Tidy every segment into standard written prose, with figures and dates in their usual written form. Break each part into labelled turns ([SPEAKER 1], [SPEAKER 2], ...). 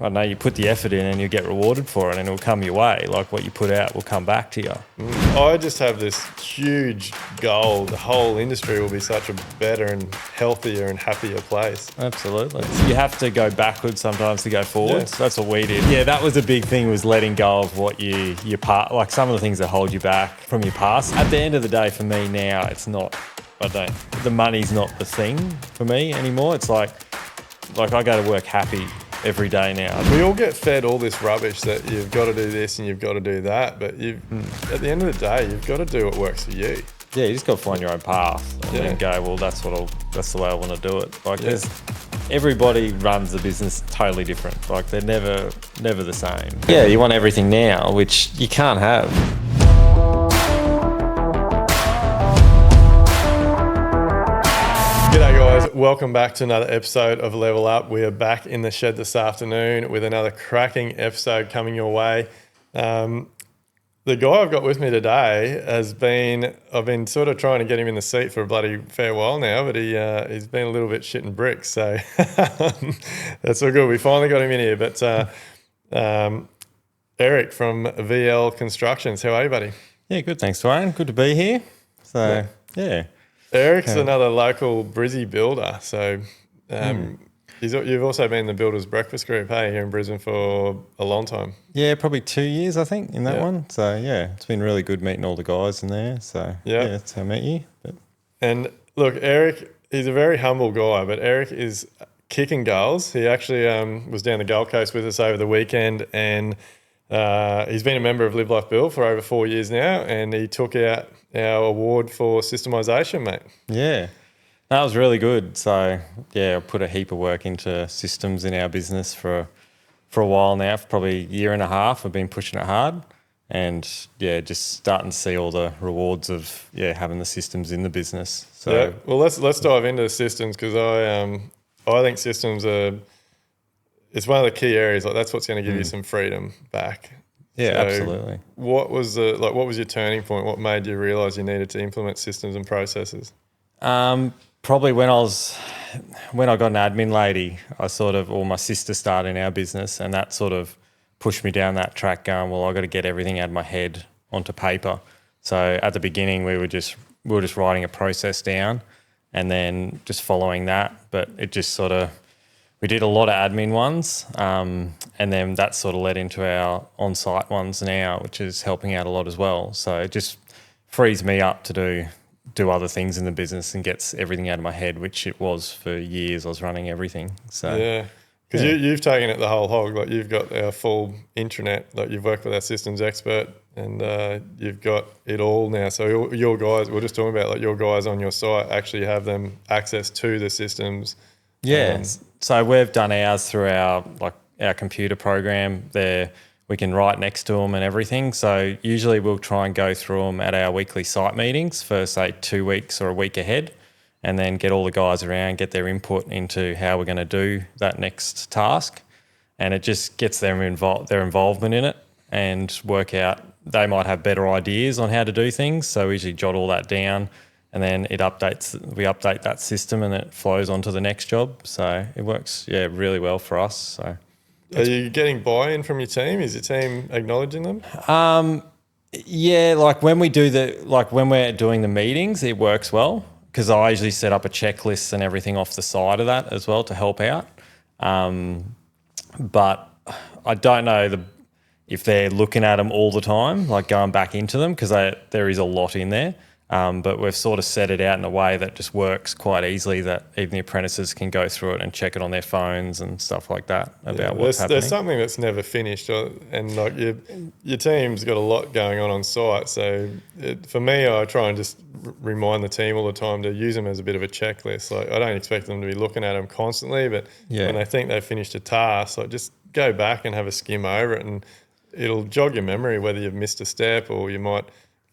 [SPEAKER 1] I know you put the effort in and you get rewarded for it, and it'll come your way. Like what you put out will come back to you.
[SPEAKER 2] I just have this huge goal. The whole industry will be such a better and healthier and happier place.
[SPEAKER 1] Absolutely. You have to go backwards sometimes to go forwards.
[SPEAKER 2] Yeah.
[SPEAKER 1] That's what we did. Yeah, that was a big thing, was letting go of what your part, like some of the things that hold you back from your past. At the end of the day, for me now, it's not, the money's not the thing for me anymore. It's like I go to work happy every day now.
[SPEAKER 2] We all get fed all this rubbish that you've got to do this and you've got to do that, but at the end of the day, you've got to do what works for you.
[SPEAKER 1] Yeah, you just got to find your own path and then go, well, that's the way I want to do it. Like everybody runs the business totally different. Like they're never the same. Yeah, you want everything now, which you can't have.
[SPEAKER 2] G'day guys, welcome back to another episode of Level Up. We are back in the shed this afternoon with another cracking episode coming your way. The guy I've got with me today I've been sort of trying to get him in the seat for a bloody fair while now, but he's been a little bit shitting bricks, so that's all good. We finally got him in here, but Eric from Vielle Constructions, how are you, buddy?
[SPEAKER 1] Yeah, good, thanks, Duayne. Good to be here. So, yeah.
[SPEAKER 2] Eric's another local Brizzy builder, so you've also been in the Builders Breakfast Group, hey, here in Brisbane for a long time.
[SPEAKER 1] Yeah, probably 2 years, I think, in that one. So, yeah, it's been really good meeting all the guys in there. So, yeah that's how I met you.
[SPEAKER 2] And look, Eric, he's a very humble guy, but Eric is kicking goals. He actually was down the Gold Coast with us over the weekend, and he's been a member of Live Life Build for over 4 years now, and he took out our award for systemisation, mate.
[SPEAKER 1] Yeah, that was really good. So, yeah, I put a heap of work into systems in our business for a while now, for probably a year and a half. I've been pushing it hard and, yeah, just starting to see all the rewards of, having the systems in the business. So,
[SPEAKER 2] yeah, well, let's dive into the systems, because I think systems it's one of the key areas. Like that's what's going to give you some freedom back.
[SPEAKER 1] Yeah,
[SPEAKER 2] so
[SPEAKER 1] absolutely.
[SPEAKER 2] What was your turning point? What made you realise you needed to implement systems and processes?
[SPEAKER 1] Probably when I got an admin lady, my sister started in our business, and that sort of pushed me down that track going, well, I got to get everything out of my head onto paper. So at the beginning we were just writing a process down and then just following that, but it just we did a lot of admin ones, and then that sort of led into our on-site ones now, which is helping out a lot as well. So it just frees me up to do other things in the business and gets everything out of my head, which it was for years. I was running everything. So
[SPEAKER 2] yeah, because you've taken it the whole hog. Like you've got our full intranet. Like you've worked with our systems expert, and you've got it all now. So your guys, we're just talking about like your guys on your site actually have them access to the systems.
[SPEAKER 1] Yeah. So we've done ours through our computer program there. We can write next to them and everything. So usually we'll try and go through them at our weekly site meetings for, say, 2 weeks or a week ahead, and then get all the guys around, get their input into how we're going to do that next task. And it just gets their involvement in it and work out. They might have better ideas on how to do things. So we usually jot all that down, and then we update that system, and it flows onto the next job. So it works, really well for us. So,
[SPEAKER 2] are you getting buy-in from your team? Is your team acknowledging them?
[SPEAKER 1] Yeah, like when we're doing the meetings, it works well, because I usually set up a checklist and everything off the side of that as well to help out. But I don't know if they're looking at them all the time, like going back into them, because there is a lot in there. But we've sort of set it out in a way that just works quite easily, that even the apprentices can go through it and check it on their phones and stuff like that about what's happening.
[SPEAKER 2] There's something that's never finished, and like your team's got a lot going on site. So for me, I try and just remind the team all the time to use them as a bit of a checklist. Like I don't expect them to be looking at them constantly, but when they think they've finished a task, like just go back and have a skim over it, and it'll jog your memory whether you've missed a step or you're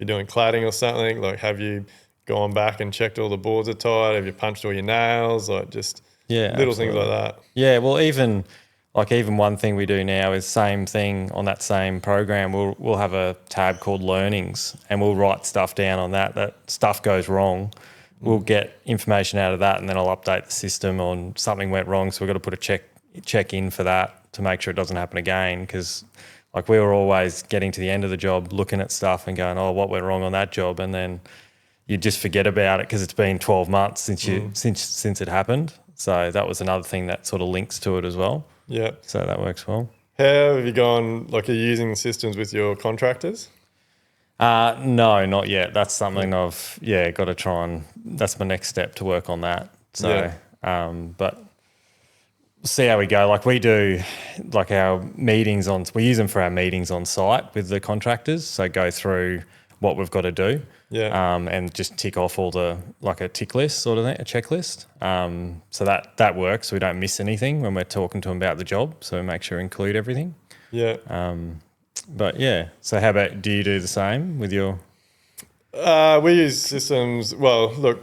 [SPEAKER 2] doing cladding or something. Like, have you gone back and checked all the boards are tight? Have you punched all your nails? Like, just little things like that.
[SPEAKER 1] Yeah, well, even one thing we do now is same thing on that same program. We'll have a tab called Learnings, and we'll write stuff down on that stuff goes wrong. We'll get information out of that, and then I'll update the system on something went wrong. So we've got to put a check in for that to make sure it doesn't happen again, because like we were always getting to the end of the job, looking at stuff and going, oh, what went wrong on that job? And then you just forget about it because it's been 12 months since it happened. So that was another thing that sort of links to it as well.
[SPEAKER 2] Yeah.
[SPEAKER 1] So that works well.
[SPEAKER 2] How have you gone, like, are you using systems with your contractors?
[SPEAKER 1] No, not yet. That's something I've got to try and that's my next step to work on that. So, but see how we go. Like we do, like our meetings we use them for our meetings on site with the contractors. So go through what we've got to do.
[SPEAKER 2] Yeah.
[SPEAKER 1] And just tick off all like a tick list sort of thing, a checklist. So that works. So we don't miss anything when we're talking to them about the job. So we make sure we include everything.
[SPEAKER 2] Yeah.
[SPEAKER 1] But yeah, so how about, do you do the same with your?
[SPEAKER 2] We use systems. Well, look.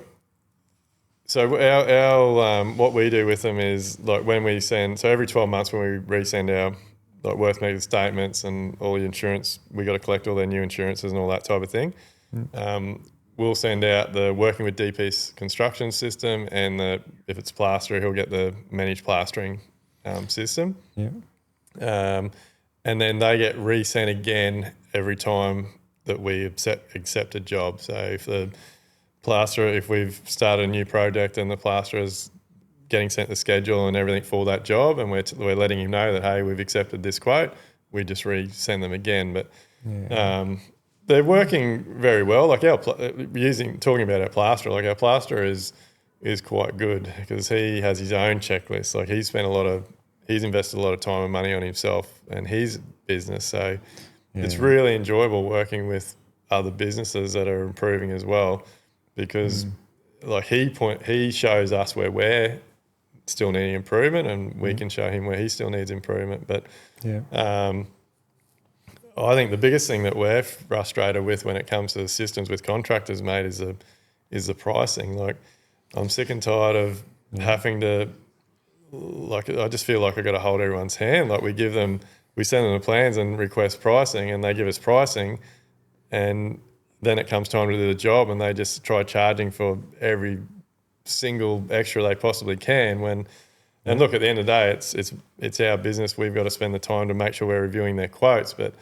[SPEAKER 2] So our what we do with them is like when we send. So every 12 months when we resend our like worth meter statements and all the insurance, we got to collect all their new insurances and all that type of thing. We'll send out the working with D Pearce Constructions system, and if it's plaster, he'll get the managed plastering system.
[SPEAKER 1] Yeah.
[SPEAKER 2] And then they get resent again every time that we accept a job. So if the plasterer, if we've started a new project and the plasterer is getting sent the schedule and everything for that job, and we're letting him know that, hey, we've accepted this quote, we just resend them again. But they're working very well. Like talking about our plasterer, like our plasterer is quite good because he has his own checklist. Like he's invested a lot of time and money on himself and his business. So it's really enjoyable working with other businesses that are improving as well, because like he shows us where we're still needing improvement, and we can show him where he still needs improvement. But I think the biggest thing that we're frustrated with when it comes to the systems with contractors, mate, is the pricing. Like I'm sick and tired of having to. Like I just feel like I've got to hold everyone's hand. Like we send them the plans and request pricing, and they give us pricing, and then it comes time to do the job, and they just try charging for every single extra they possibly can. And look, at the end of the day, it's our business. We've got to spend the time to make sure we're reviewing their quotes. But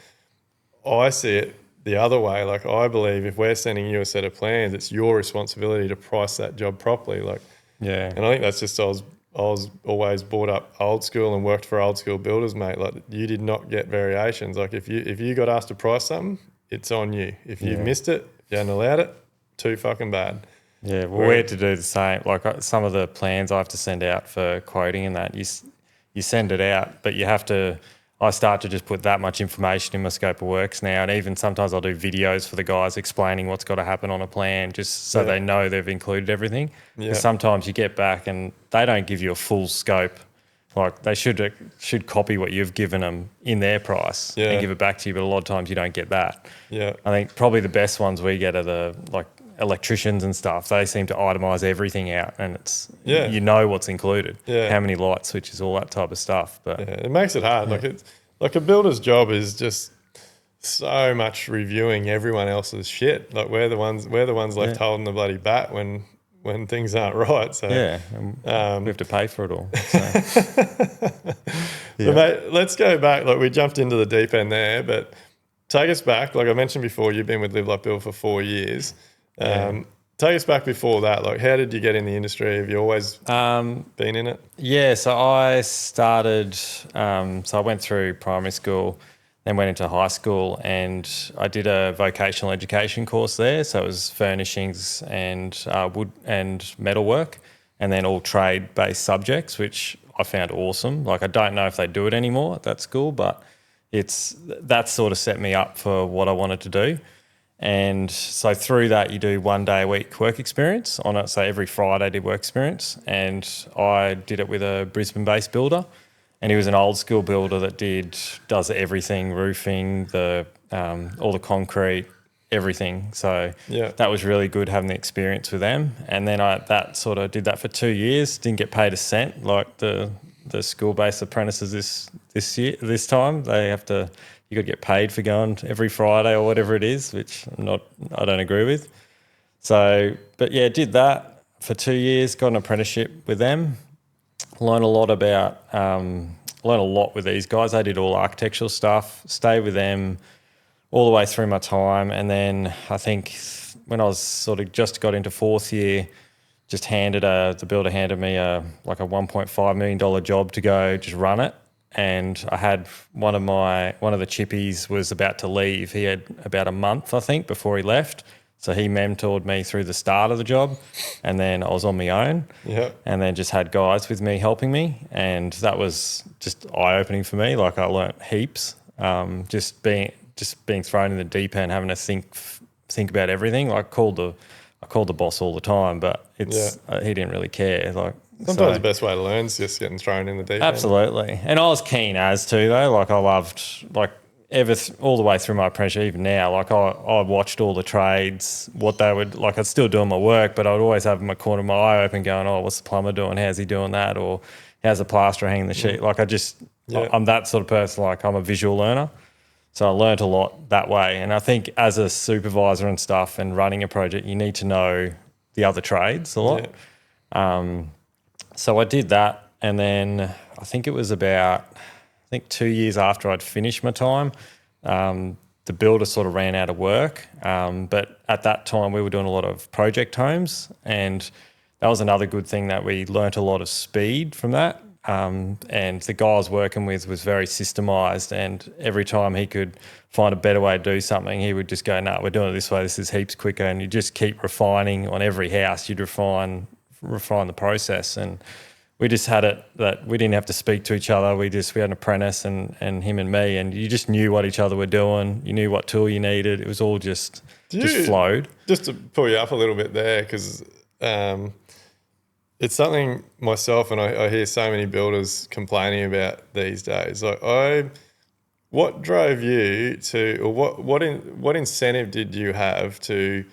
[SPEAKER 2] I see it the other way. Like I believe if we're sending you a set of plans, it's your responsibility to price that job properly. And I think that's just I was always brought up old school and worked for old school builders, mate. Like you did not get variations. Like if you got asked to price something, it's on you. If you missed it, you hadn't allowed it, too fucking bad.
[SPEAKER 1] Yeah, well, we had to do the same. Like some of the plans I have to send out for quoting and that, you send it out, but you have to. I start to just put that much information in my scope of works now, and even sometimes I'll do videos for the guys explaining what's got to happen on a plan, just so they know they've included everything. Because sometimes you get back and they don't give you a full scope. Like they should copy what you've given them in their price and give it back to you, but a lot of times you don't get that.
[SPEAKER 2] Yeah,
[SPEAKER 1] I think probably the best ones we get are the like electricians and stuff. They seem to itemise everything out, and it's you know what's included, how many light switches, all that type of stuff. But
[SPEAKER 2] it makes it hard. Like it's like a builder's job is just so much reviewing everyone else's shit. Like we're the ones left holding the bloody bat when things aren't right. So
[SPEAKER 1] we have to pay for it all. So.
[SPEAKER 2] But mate, let's go back. Like we jumped into the deep end there, but take us back. Like I mentioned before, you've been with Live Like Build for 4 years. Take us back before that. Like, how did you get in the industry? Have you always been in it?
[SPEAKER 1] Yeah, so I started. So I went through primary school, then went into high school, and I did a vocational education course there. So it was furnishings and wood and metalwork, and then all trade-based subjects, which I found awesome. Like, I don't know if they do it anymore at that school, but that sort of set me up for what I wanted to do. And so through that, you do 1 day a week work experience on it. So every Friday I did work experience, and I did it with a Brisbane-based builder, and he was an old school builder that does everything, roofing, all the concrete, everything. So that was really good having the experience with them. And then I did that for 2 years. Didn't get paid a cent like the school-based apprentices this time. You got to get paid for going every Friday or whatever it is, which I don't agree with. So, but yeah, did that for 2 years, got an apprenticeship with them, learned a lot about learned a lot with these guys. They did all architectural stuff, stayed with them all the way through my time. And then I think when I was sort of just got into fourth year, the builder handed me like a $1.5 million job to go just run it. And I had one of the chippies was about to leave. He had about a month, I think, before he left. So he mentored me through the start of the job, and then I was on my own.
[SPEAKER 2] Yep.
[SPEAKER 1] And then just had guys with me helping me, and that was just eye-opening for me. Like I learnt heaps, just being thrown in the deep end, having to think about everything. Like I called the boss all the time, but he didn't really care. Like
[SPEAKER 2] sometimes the best way to learn is just getting thrown in the deep end.
[SPEAKER 1] Absolutely. And I was keen as too, though. Like I loved, like all the way through my apprenticeship, even now, like I watched all the trades, what they would, like I'd still doing my work, but I would always have my corner of my eye open going, oh, what's the plumber doing? How's he doing that? Or how's the plasterer hanging the sheet? Like I'm that sort of person, like I'm a visual learner. So I learnt a lot that way. And I think as a supervisor and stuff and running a project, you need to know the other trades a lot. Yeah. So I did that. And then I think it was about, 2 years after I'd finished my time, the builder sort of ran out of work. But at that time we were doing a lot of project homes, and that was another good thing that we learnt a lot of speed from that. And the guy I was working with was very systemised, and every time he could find a better way to do something, he would just go, no, we're doing it this way, this is heaps quicker. And you just keep refining on every house. You'd refine the process. And we just had it that we didn't have to speak to each other. We had an apprentice and him and me, and you just knew what each other were doing. You knew what tool you needed. It was all just flowed.
[SPEAKER 2] Just to pull you up a little bit there, because it's something myself and I hear so many builders complaining about these days. Like what drove you to, or what incentive did you have to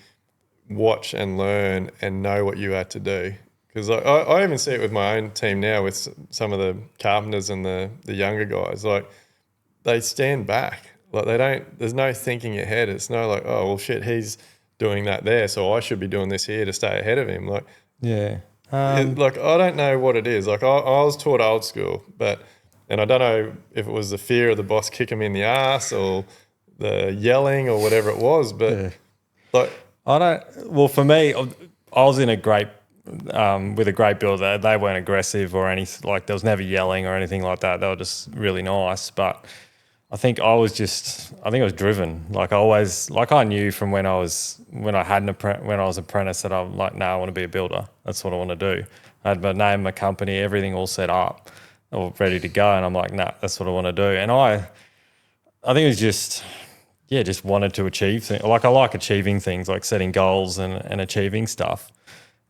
[SPEAKER 2] watch and learn and know what you had to do? Because I even see it with my own team now with some of the carpenters and the younger guys. Like they stand back. Like there's no thinking ahead. It's no like, oh, well, shit, he's doing that there, so I should be doing this here to stay ahead of him. Like,
[SPEAKER 1] yeah.
[SPEAKER 2] Like I don't know what it is. Like I was taught old school, and I don't know if it was the fear of the boss kicking me in the ass or the yelling or whatever it was. But like
[SPEAKER 1] well, for me, I was in a great with a great builder. They weren't aggressive or anything. Like there was never yelling or anything like that. They were just really nice. But I think I was driven. Like I knew from when I was apprentice that I'm like, no, I want to be a builder. That's what I want to do. I had my name, my company, everything all set up, all ready to go. And I'm like, no, that's what I want to do. And I think it was just wanted to achieve things. Like I like achieving things, like setting goals and achieving stuff.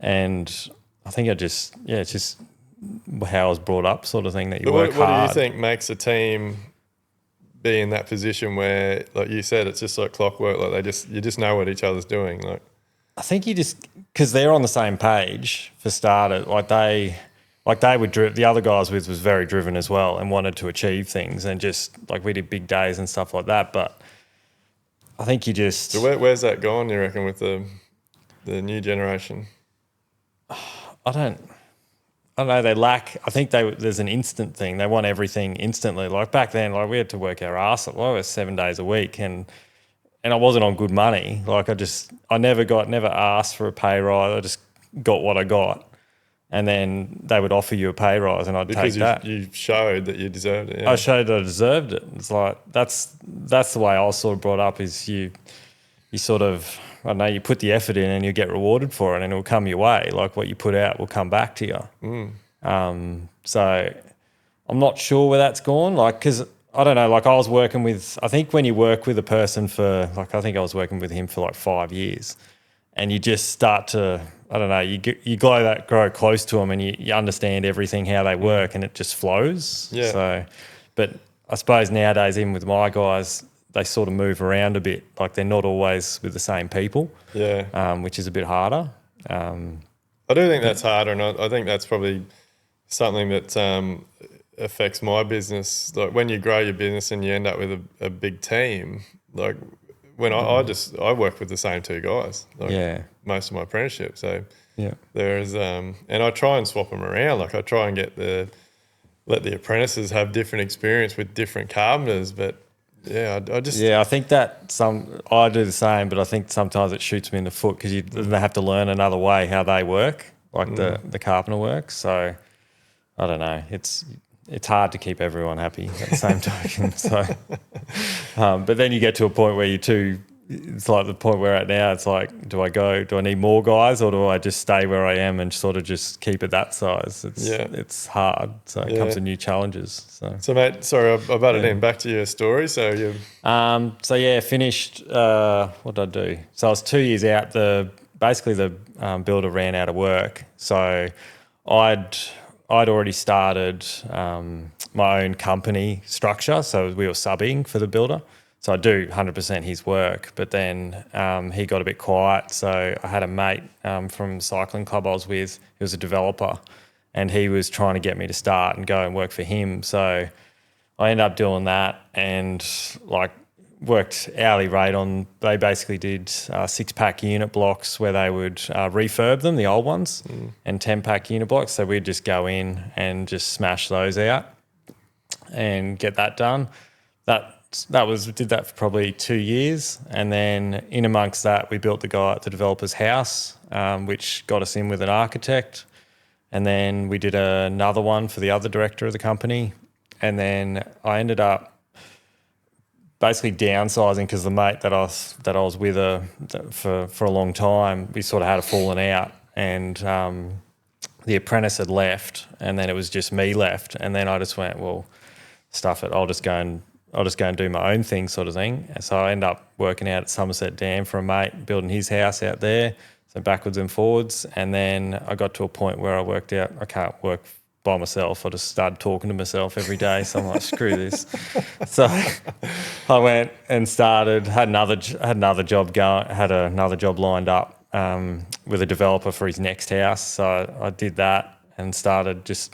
[SPEAKER 1] And I think it's just how I was brought up, sort of thing, that you work hard.
[SPEAKER 2] What do you think makes a team be in that position where, like you said, it's just like clockwork, like you just know what each other's doing? Like
[SPEAKER 1] I think because they're on the same page for starters. The other guys was very driven as well and wanted to achieve things, and just like we did big days and stuff like that. But I think you just...
[SPEAKER 2] So where's that gone, you reckon, with the new generation?
[SPEAKER 1] I don't know. They lack. I think there's an instant thing. They want everything instantly. Like back then, like we had to work our ass off. Well, it was 7 days a week, and I wasn't on good money. Like I never asked for a pay rise. I just got what I got, and then they would offer you a pay rise, and I'd take that.
[SPEAKER 2] You showed that you deserved it. Yeah.
[SPEAKER 1] I showed that I deserved it. It's like that's the way I was sort of brought up. Is you sort of, I don't know, you put the effort in and you get rewarded for it, and it will come your way. Like what you put out will come back to you. So I'm not sure where that's gone. Like, because I don't know, like I was working with, I think when you work with a person for, like I think I was working with him for like 5 years, and you just start to, I don't know, you grow close to them, and you understand everything, how they work, and it just flows.
[SPEAKER 2] Yeah.
[SPEAKER 1] So, but I suppose nowadays, even with my guys, they sort of move around a bit. Like they're not always with the same people, which is a bit harder.
[SPEAKER 2] I do think that's harder, and I think that's probably something that affects my business. Like when you grow your business and you end up with a big team, like when I work with the same two guys, like most of my apprenticeship. So there's and I try and swap them around. Like I try and get the let the apprentices have different experience with different carpenters. But yeah,
[SPEAKER 1] I think that I do the same, but I think sometimes it shoots me in the foot because they have to learn another way how they work, like the carpenter works. So I don't know. It's hard to keep everyone happy at the same token. So, but then you get to a point where it's like the point we're at now. It's like, do I need more guys, or do I just stay where I am and sort of just keep it that size? It's hard. So it comes with new challenges.
[SPEAKER 2] So mate, sorry, I butted in. Back to your story. So you.
[SPEAKER 1] Finished. What did I do? So I was 2 years out. Basically the builder ran out of work. So I'd already started my own company structure. So we were subbing for the builder. So I do 100% his work, but then he got a bit quiet. So I had a mate from the cycling club I was with. He was a developer, and he was trying to get me to start and go and work for him. So I ended up doing that and worked hourly rate on. They basically did 6-pack unit blocks where they would refurb them, the old ones, and 10-pack unit blocks. So we'd just go in and just smash those out and get that done. Did that for probably 2 years, and then in amongst that we built the developer's house, which got us in with an architect, and then we did another one for the other director of the company, and then I ended up basically downsizing because the mate that I was with for a long time, we sort of had a falling out, and the apprentice had left, and then it was just me left, and then I just went, well, stuff it, I'll just go and do my own thing, sort of thing. So I ended up working out at Somerset Dam for a mate, building his house out there, so backwards and forwards. And then I got to a point where I worked out I can't work by myself. I just started talking to myself every day. So I'm like, screw this. So I went and had another job lined up with a developer for his next house. So I did that and started just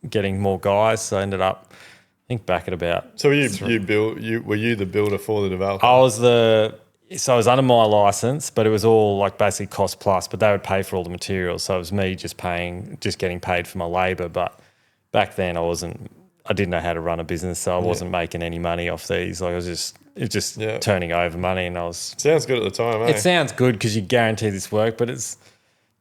[SPEAKER 1] getting more guys. So I ended up, I think, back at about.
[SPEAKER 2] So were you the builder for the developer?
[SPEAKER 1] I was under my license, but it was all like basically cost plus, but they would pay for all the materials. So it was me just getting paid for my labour. But back then I didn't know how to run a business, so I wasn't making any money off these. Like it was just turning over money, and I was.
[SPEAKER 2] Sounds good at the time, eh?
[SPEAKER 1] It sounds good because you guarantee this work, but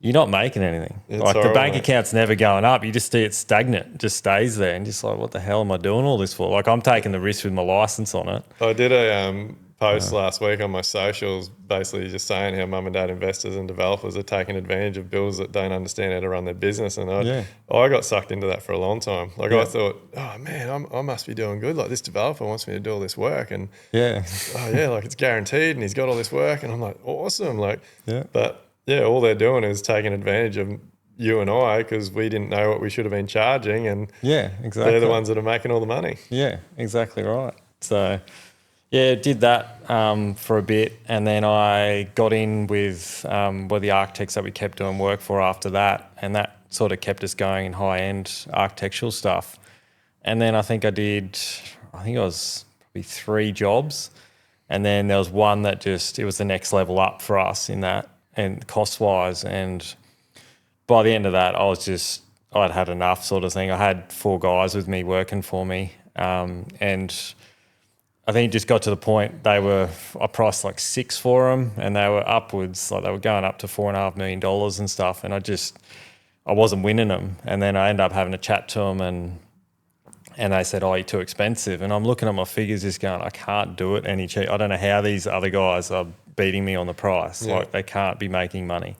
[SPEAKER 1] you're not making anything. The bank account's never going up. You just see it stagnant, just stays there, and just like, what the hell am I doing all this for? Like, I'm taking the risk with my license on it.
[SPEAKER 2] I did a post last week on my socials, basically just saying how mum and dad investors and developers are taking advantage of builders that don't understand how to run their business. And I got sucked into that for a long time. Like I thought, oh man, I must be doing good. Like this developer wants me to do all this work, and like it's guaranteed, and he's got all this work, and I'm like, awesome. But all they're doing is taking advantage of you and I because we didn't know what we should have been charging, and
[SPEAKER 1] exactly.
[SPEAKER 2] They're the ones that are making all the money.
[SPEAKER 1] Yeah, exactly right. So, did that for a bit, and then I got in with one of the architects that we kept doing work for after that, and that sort of kept us going in high-end architectural stuff. And then I think it was probably 3 jobs, and then there was one that it was the next level up for us in that, and cost-wise, and by the end of that, I'd had enough, sort of thing. I had 4 guys with me working for me, and I think it just got to the point I priced like 6 for them, and they were upwards, like they were going up to $4.5 million and stuff, and I wasn't winning them, and then I ended up having a chat to them, and they said, oh, you're too expensive, and I'm looking at my figures just going, I can't do it any cheap. I don't know how these other guys are beating me on the price. Like they can't be making money.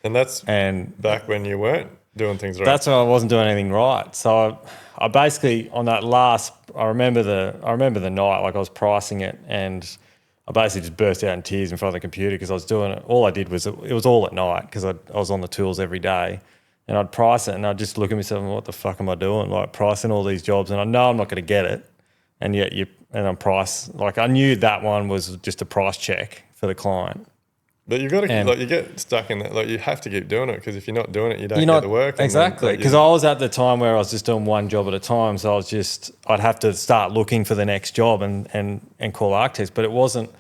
[SPEAKER 2] And that's back when you weren't doing things right.
[SPEAKER 1] That's when I wasn't doing anything right. So I basically on that last, I remember the night, like I was pricing it, and I basically just burst out in tears in front of the computer because I was doing it. All I did was it was all at night because I was on the tools every day, and I'd price it and I'd just look at myself and what the fuck am I doing? Like pricing all these jobs, and I know I'm not going to get it, and yet I'm like I knew that one was just a price check for the client.
[SPEAKER 2] But you've got to you get stuck in that. Like you have to keep doing it because if you're not doing it, you don't get the work.
[SPEAKER 1] Exactly. Because I was at the time where I was just doing one job at a time, so I'd have to start looking for the next job and call architects. But it wasn't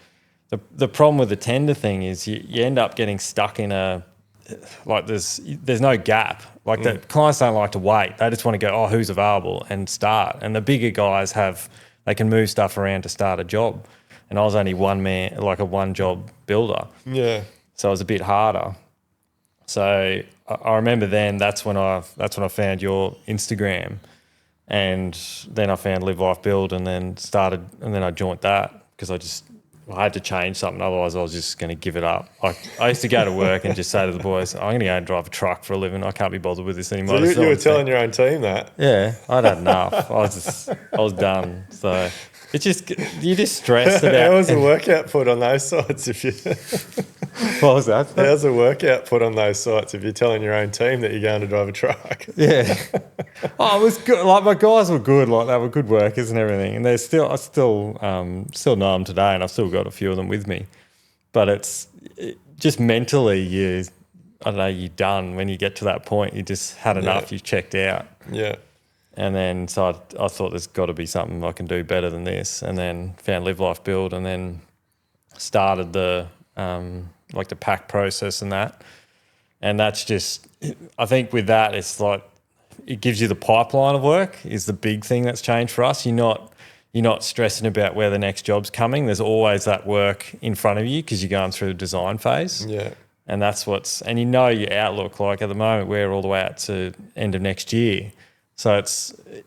[SPEAKER 1] the problem with the tender thing is you end up getting stuck in like there's no gap. Like the clients don't like to wait. They just want to go, oh, who's available and start. And the bigger guys they can move stuff around to start a job. And I was only one man, like a one job builder.
[SPEAKER 2] Yeah.
[SPEAKER 1] So it was a bit harder. So I remember then that's when I found your Instagram, and then I found Live Life Build, and then I joined that because I had to change something. Otherwise, I was just going to give it up. I used to go to work and just say to the boys, I'm going to go and drive a truck for a living. I can't be bothered with this anymore.
[SPEAKER 2] So you were telling your own team that?
[SPEAKER 1] Yeah, I'd had enough. I was done. So it's just, you just stressed about.
[SPEAKER 2] How was the workout put on those sites if you...
[SPEAKER 1] What was that?
[SPEAKER 2] How's the workout put on those sites if you're telling your own team that you're going to drive a truck?
[SPEAKER 1] Yeah. Oh, it was good. Like, my guys were good. Like, they were good workers and everything. And I still know them today, and I've still got a few of them with me. But just mentally, you're done when you get to that point. You just had enough. You've checked out.
[SPEAKER 2] Yeah.
[SPEAKER 1] And then so I thought there's got to be something I can do better than this. And then found Live Life Build, and then started the pack process and that. And that's just, I think with that, it's like, it gives you the pipeline of work is the big thing that's changed for us. You're not stressing about where the next job's coming. There's always that work in front of you because you're going through the design phase.
[SPEAKER 2] Yeah.
[SPEAKER 1] And that's and your outlook, like at the moment, we're all the way out to end of next year. So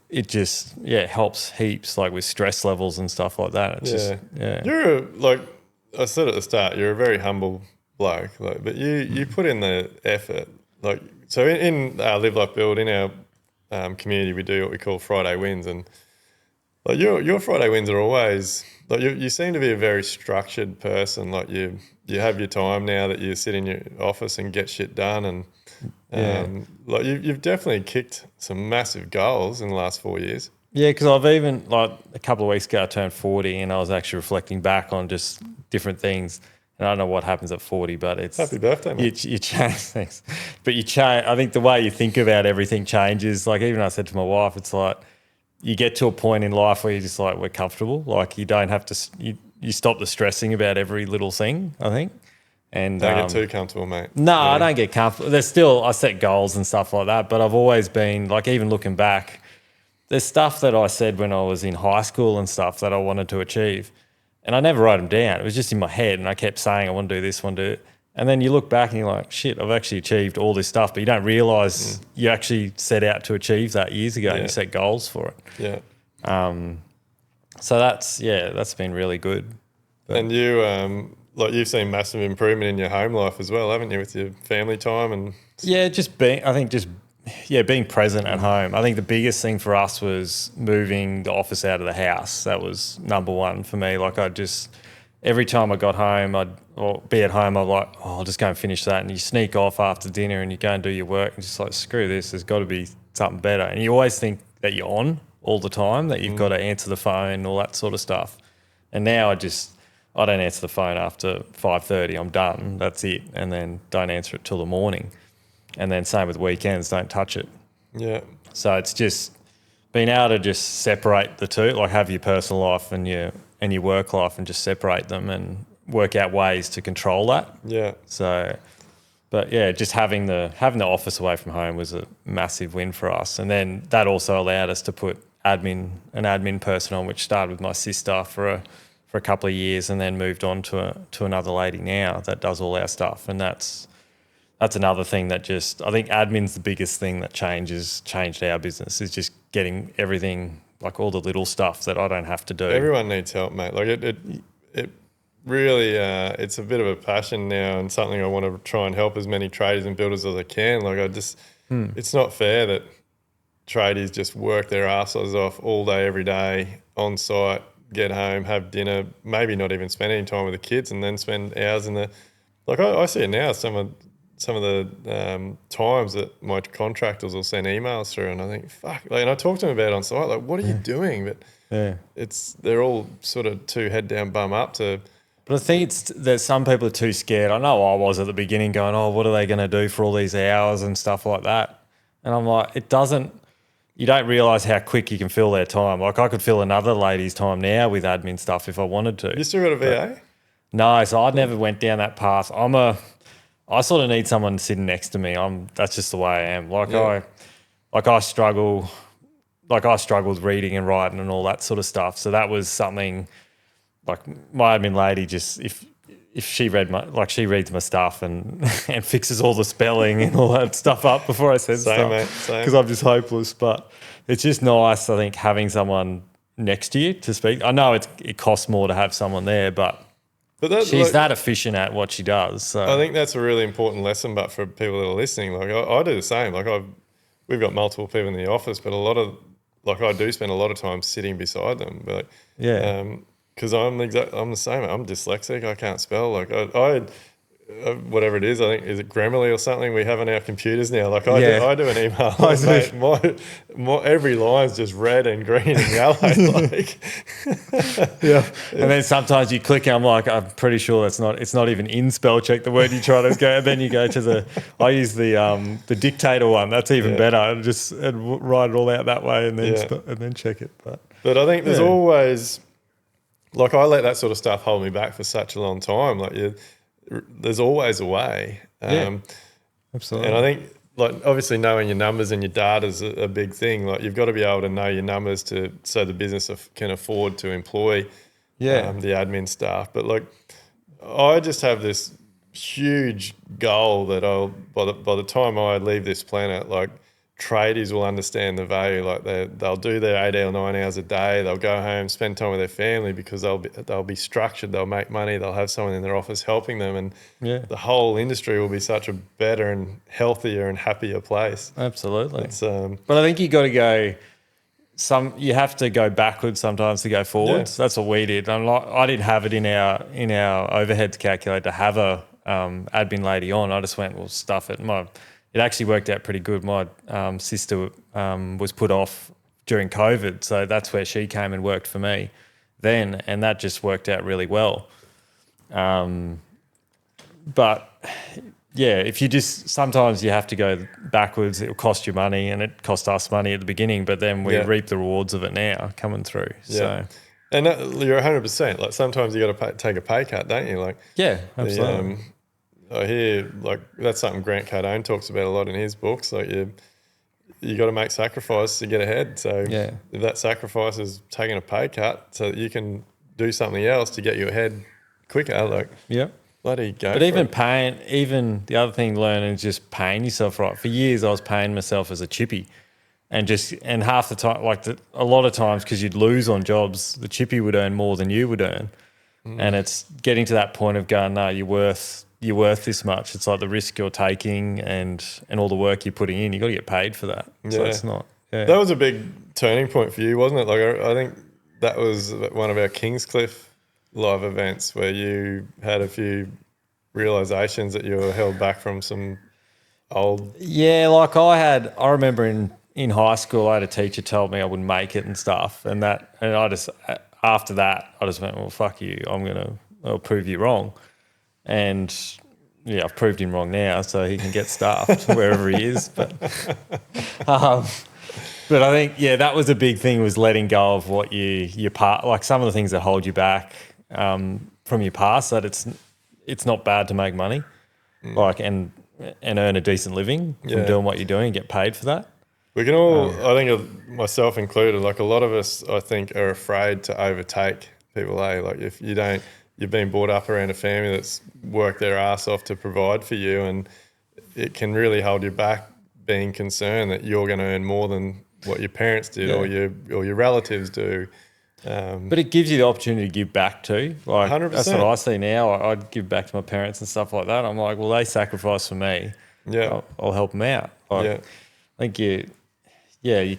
[SPEAKER 1] it just helps heaps, like with stress levels and stuff like that.
[SPEAKER 2] You're I said at the start, you're a very humble bloke, but you put in the effort. Like, so in Live Life Build, in our community, we do what we call Friday wins, and like your Friday wins are always like you seem to be a very structured person. Like you have your time now that you sit in your office and get shit done, and like you've definitely kicked some massive goals in the last 4 years.
[SPEAKER 1] Yeah, because I've even, like a couple of weeks ago, I turned 40, and I was actually reflecting back on just different things. And I don't know what happens at 40, but it's...
[SPEAKER 2] Happy birthday, mate.
[SPEAKER 1] You change things. But you change, I think the way you think about everything changes. Like, even I said to my wife, it's like you get to a point in life where you're just like, we're comfortable. Like, you don't have to, you stop the stressing about every little thing, I think. And
[SPEAKER 2] don't get too comfortable, mate.
[SPEAKER 1] No, yeah. I don't get comfortable. I set goals and stuff like that, but I've always been, like, even looking back, there's stuff that I said when I was in high school and stuff that I wanted to achieve. And I never wrote them down. It was just in my head, and I kept saying, I want to do this, I want to do it. And then you look back and you're like, shit, I've actually achieved all this stuff, but you don't realise you actually set out to achieve that years ago and you set goals for it.
[SPEAKER 2] Yeah.
[SPEAKER 1] So that's been really good.
[SPEAKER 2] But and you've seen massive improvement in your home life as well, haven't you, with your family time and...
[SPEAKER 1] Yeah, being present at home. I think the biggest thing for us was moving the office out of the house. That was number one for me. Like, every time I got home, or be at home, I'd like, I'll just go and finish that. And you sneak off after dinner and you go and do your work and just like, screw this, there's got to be something better. And you always think that you're on all the time, that you've got to answer the phone, all that sort of stuff. And now I don't answer the phone after 5:30. I'm done. That's it. And then don't answer it till the morning. And then same with weekends, don't touch it.
[SPEAKER 2] Yeah.
[SPEAKER 1] So it's just being able to just separate the two, like have your personal life and your work life and just separate them and work out ways to control that.
[SPEAKER 2] Yeah.
[SPEAKER 1] So, but yeah, just having the office away from home was a massive win for us. And then that also allowed us to put an admin person on, which started with my sister for a couple of years and then moved on to another lady now that does all our stuff. And that's another thing that I think admin's the biggest thing that changed our business, is just getting everything, like all the little stuff that I don't have to do.
[SPEAKER 2] Everyone needs help, mate. Like it really, it's a bit of a passion now and something I want to try and help as many tradies and builders as I can. Like it's not fair that tradies just work their arses off all day, every day on site, get home, have dinner, maybe not even spend any time with the kids, and then spend hours in the, like I see it now, some of the times that my contractors will send emails through, and I think, fuck, like, and I talk to them about it on site, like, what are you doing? But they're all sort of too head down, bum up to.
[SPEAKER 1] But I think there's some people are too scared. I know I was at the beginning going, oh, what are they going to do for all these hours and stuff like that? And I'm like, you don't realise how quick you can fill their time. Like, I could fill another lady's time now with admin stuff if I wanted to.
[SPEAKER 2] You still got a VA?
[SPEAKER 1] No, so I never went down that path. I sort of need someone sitting next to me. That's just the way I am.
[SPEAKER 2] Yeah.
[SPEAKER 1] I struggle. Like I struggle with reading and writing and all that sort of stuff. So that was something. Like my admin lady, just if she she reads my stuff and and fixes all the spelling and all that stuff up before I send
[SPEAKER 2] Same,
[SPEAKER 1] stuff,
[SPEAKER 2] mate, same.
[SPEAKER 1] because I'm just hopeless. But it's just nice, I think, having someone next to you to speak. I know it costs more to have someone there, but she's that efficient at what she does. So
[SPEAKER 2] I think that's a really important lesson. But for people that are listening, like I do the same. Like we've got multiple people in the office, but I do spend a lot of time sitting beside them. But because I'm the same. I'm dyslexic. I can't spell. Like I whatever it is, I think, is it Grammarly or something we have on our computers now? Like I do an email, mate, my every line's just red and green and yellow. Like,
[SPEAKER 1] yeah. And then sometimes you click and I'm pretty sure it's not even in spell check, the word you try to go, and then you go to I use the dictator one. That's even better. And write it all out that way and then check it.
[SPEAKER 2] But I think there's always, like, I let that sort of stuff hold me back for such a long time. Like there's always a way.
[SPEAKER 1] Absolutely.
[SPEAKER 2] And I think, like, obviously knowing your numbers and your data is a big thing. Like, you've got to be able to know your numbers so the business can afford to employ the admin staff. But like, I just have this huge goal that by the time I leave this planet, like, tradies will understand the value. Like they'll do their 8 or 9 hours a day. They'll go home, spend time with their family because they'll be structured. They'll make money. They'll have someone in their office helping them, and the whole industry will be such a better and healthier and happier place.
[SPEAKER 1] Absolutely.
[SPEAKER 2] But
[SPEAKER 1] I think you got to go. You have to go backwards sometimes to go forwards. That's what we did. I didn't have it in our overheads calculator to have a admin lady on. I just went, well, stuff it. It actually worked out pretty good. My sister was put off during COVID, so that's where she came and worked for me then, and that just worked out really well. But yeah, sometimes you have to go backwards. It'll cost you money, and it cost us money at the beginning, but then we reap the rewards of it now coming through. Yeah. So.
[SPEAKER 2] And you're 100%. Like, sometimes you got to take a pay cut, don't you? Like,
[SPEAKER 1] yeah, absolutely.
[SPEAKER 2] I hear, like, that's something Grant Cardone talks about a lot in his books. Like, you got to make sacrifices to get ahead. So if that sacrifice is taking a pay cut so that you can do something else to get you ahead quicker, like, bloody go.
[SPEAKER 1] But even the other thing learning is just paying yourself right. For years, I was paying myself as a chippy, and half the time, a lot of times, because you'd lose on jobs, the chippy would earn more than you would earn, and it's getting to that point of going, no, you're worth this much. It's like the risk you're taking and all the work you're putting in. You got to get paid for that. So it's not. Yeah.
[SPEAKER 2] That was a big turning point for you, wasn't it? Like, I think that was one of our Kingscliff live events where you had a few realizations that you were held back from some old.
[SPEAKER 1] Yeah, like I remember in high school, I had a teacher told me I wouldn't make it and stuff, and I just after that I just went, well, fuck you, I'll prove you wrong. And yeah, I've proved him wrong now, so he can get staffed wherever he is. But I think, that was a big thing, was letting go of what your part, like some of the things that hold you back from your past. That it's not bad to make money, like and earn a decent living from doing what you're doing and get paid for that.
[SPEAKER 2] We can all, I think myself included, like a lot of us, I think, are afraid to overtake people. Like if you don't. You've been brought up around a family that's worked their ass off to provide for you, and it can really hold you back being concerned that you're going to earn more than what your parents did or your relatives do.
[SPEAKER 1] But it gives you the opportunity to give back too. Like 100%. That's what I see now. I'd give back to my parents and stuff like that. I'm like, well, they sacrificed for me.
[SPEAKER 2] Yeah,
[SPEAKER 1] I'll help them out. Like, I think you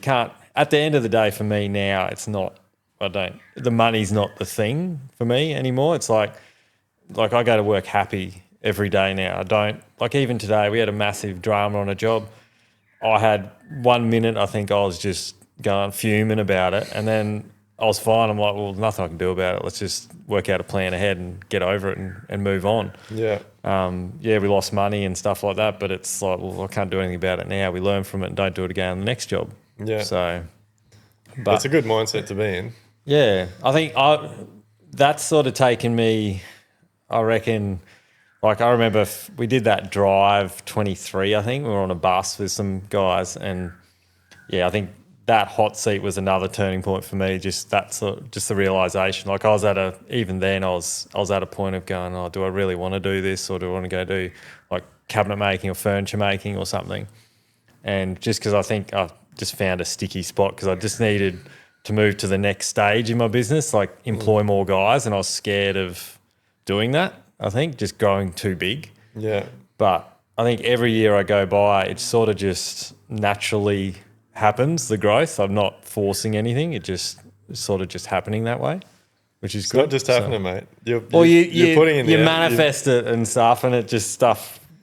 [SPEAKER 1] can't. At the end of the day, for me now, it's not. The money's not the thing for me anymore. It's like I go to work happy every day now. I don't, like, even today we had a massive drama on a job. I had 1 minute, I think I was just going fuming about it, and then I was fine. I'm like, well, nothing I can do about it. Let's just work out a plan ahead and get over it and move on.
[SPEAKER 2] Yeah.
[SPEAKER 1] We lost money and stuff like that, but it's like, well, I can't do anything about it now. We learn from it and don't do it again on the next job.
[SPEAKER 2] Yeah.
[SPEAKER 1] So,
[SPEAKER 2] but it's a good mindset to be in.
[SPEAKER 1] Yeah, I think that's sort of taken me, I reckon, Like I remember we did that drive 23, I think. We were on a bus with some guys, and I think that hot seat was another turning point for me. Just just the realization. Like I was at even then I was at a point of going, oh, do I really want to do this, or do I want to go do like cabinet making or furniture making or something? And just because I think I just found a sticky spot because I just needed to move to the next stage in my business, like employ more guys, and I was scared of doing that. I think just growing too big.
[SPEAKER 2] Yeah.
[SPEAKER 1] But I think every year I go by, it sort of just naturally happens, the growth. I'm not forcing anything. It's sort of just happening that way, which is good.
[SPEAKER 2] It's not just happening, mate. You're
[SPEAKER 1] you
[SPEAKER 2] putting in the
[SPEAKER 1] manifest it and stuff, and it just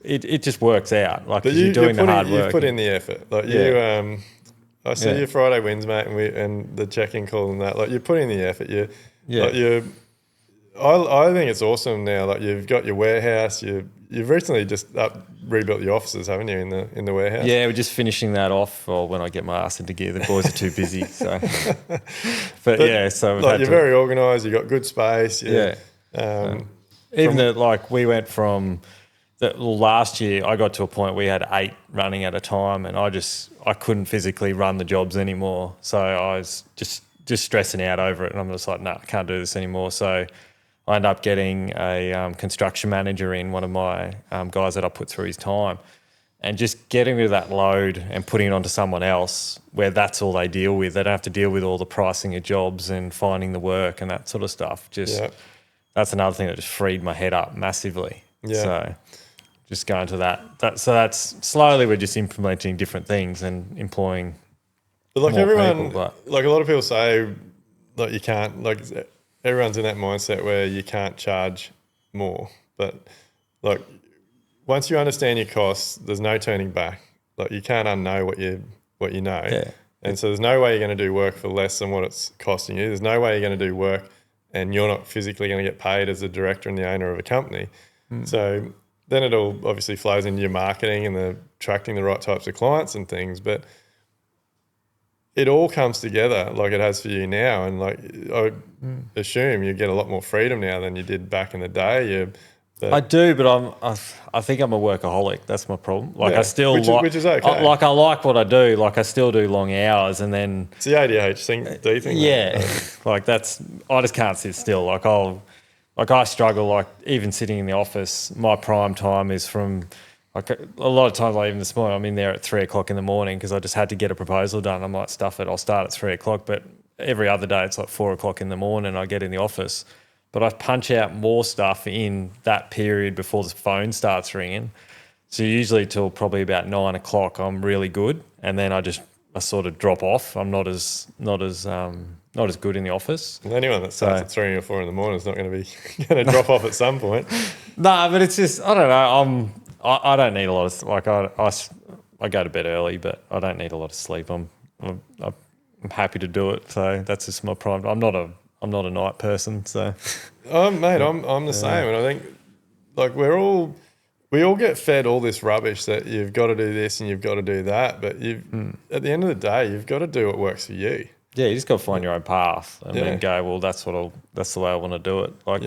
[SPEAKER 1] it just works out. Like you're doing the hard work.
[SPEAKER 2] You put in the effort. Like I see your Friday wins, mate, and the check-in call and that. Like you're putting in the effort. I think it's awesome now. Like you've got your warehouse. You've recently just rebuilt your offices, haven't you, in the warehouse?
[SPEAKER 1] Yeah, we're just finishing that off. Or when I get my ass into gear, the boys are too busy. So, but yeah, so
[SPEAKER 2] like you're very organised. You got good space.
[SPEAKER 1] We went from last year. I got to a point we had 8 running at a time, and I couldn't physically run the jobs anymore. So I was just stressing out over it, and I'm just like, no, I can't do this anymore. So I ended up getting a construction manager in, one of my guys that I put through his time, and just getting rid of that load and putting it onto someone else where that's all they deal with. They don't have to deal with all the pricing of jobs and finding the work and that sort of stuff. That's another thing that just freed my head up massively. Yeah. So just going to that. So that's slowly we're just implementing different things and employing.
[SPEAKER 2] But like everyone,
[SPEAKER 1] people,
[SPEAKER 2] like a lot of people say, like you can't, like everyone's in that mindset where you can't charge more. But like once you understand your costs, there's no turning back. Like you can't unknow what you know.
[SPEAKER 1] Yeah.
[SPEAKER 2] And so there's no way you're going to do work for less than what it's costing you. There's no way you're going to do work and you're not physically going to get paid as the director and the owner of a company. So then it all obviously flows into your marketing and the attracting the right types of clients and things. But it all comes together like it has for you now. And like I would assume you get a lot more freedom now than you did back in the day.
[SPEAKER 1] I do, but I think I'm a workaholic. That's my problem. Like I still
[SPEAKER 2] which is okay.
[SPEAKER 1] I like what I do. Like I still do long hours, and then
[SPEAKER 2] it's the ADHD thing.
[SPEAKER 1] Yeah, like I just can't sit still. I struggle. Like even sitting in the office, my prime time is from. Like a lot of times, like even this morning, I'm in there at 3 o'clock in the morning because I just had to get a proposal done. I might stuff it. I'll start at 3 o'clock, but every other day it's like 4 o'clock in the morning. I get in the office, but I punch out more stuff in that period before the phone starts ringing. So usually till probably about 9 o'clock, I'm really good, and then I sort of drop off. I'm not as good in the office.
[SPEAKER 2] Well, anyone that starts at 3 or 4 in the morning is not going to be drop off at some point.
[SPEAKER 1] No, but it's just I don't know. I don't need a lot of I go to bed early, but I don't need a lot of sleep. I'm happy to do it. So that's just my prime. I'm not a night person. So,
[SPEAKER 2] mate, I'm the same, and I think like we all get fed all this rubbish that you've got to do this and you've got to do that, but at the end of the day, you've got to do what works for you.
[SPEAKER 1] Yeah, you just got to find your own path and then go. Well, that's the way I want to do it. Like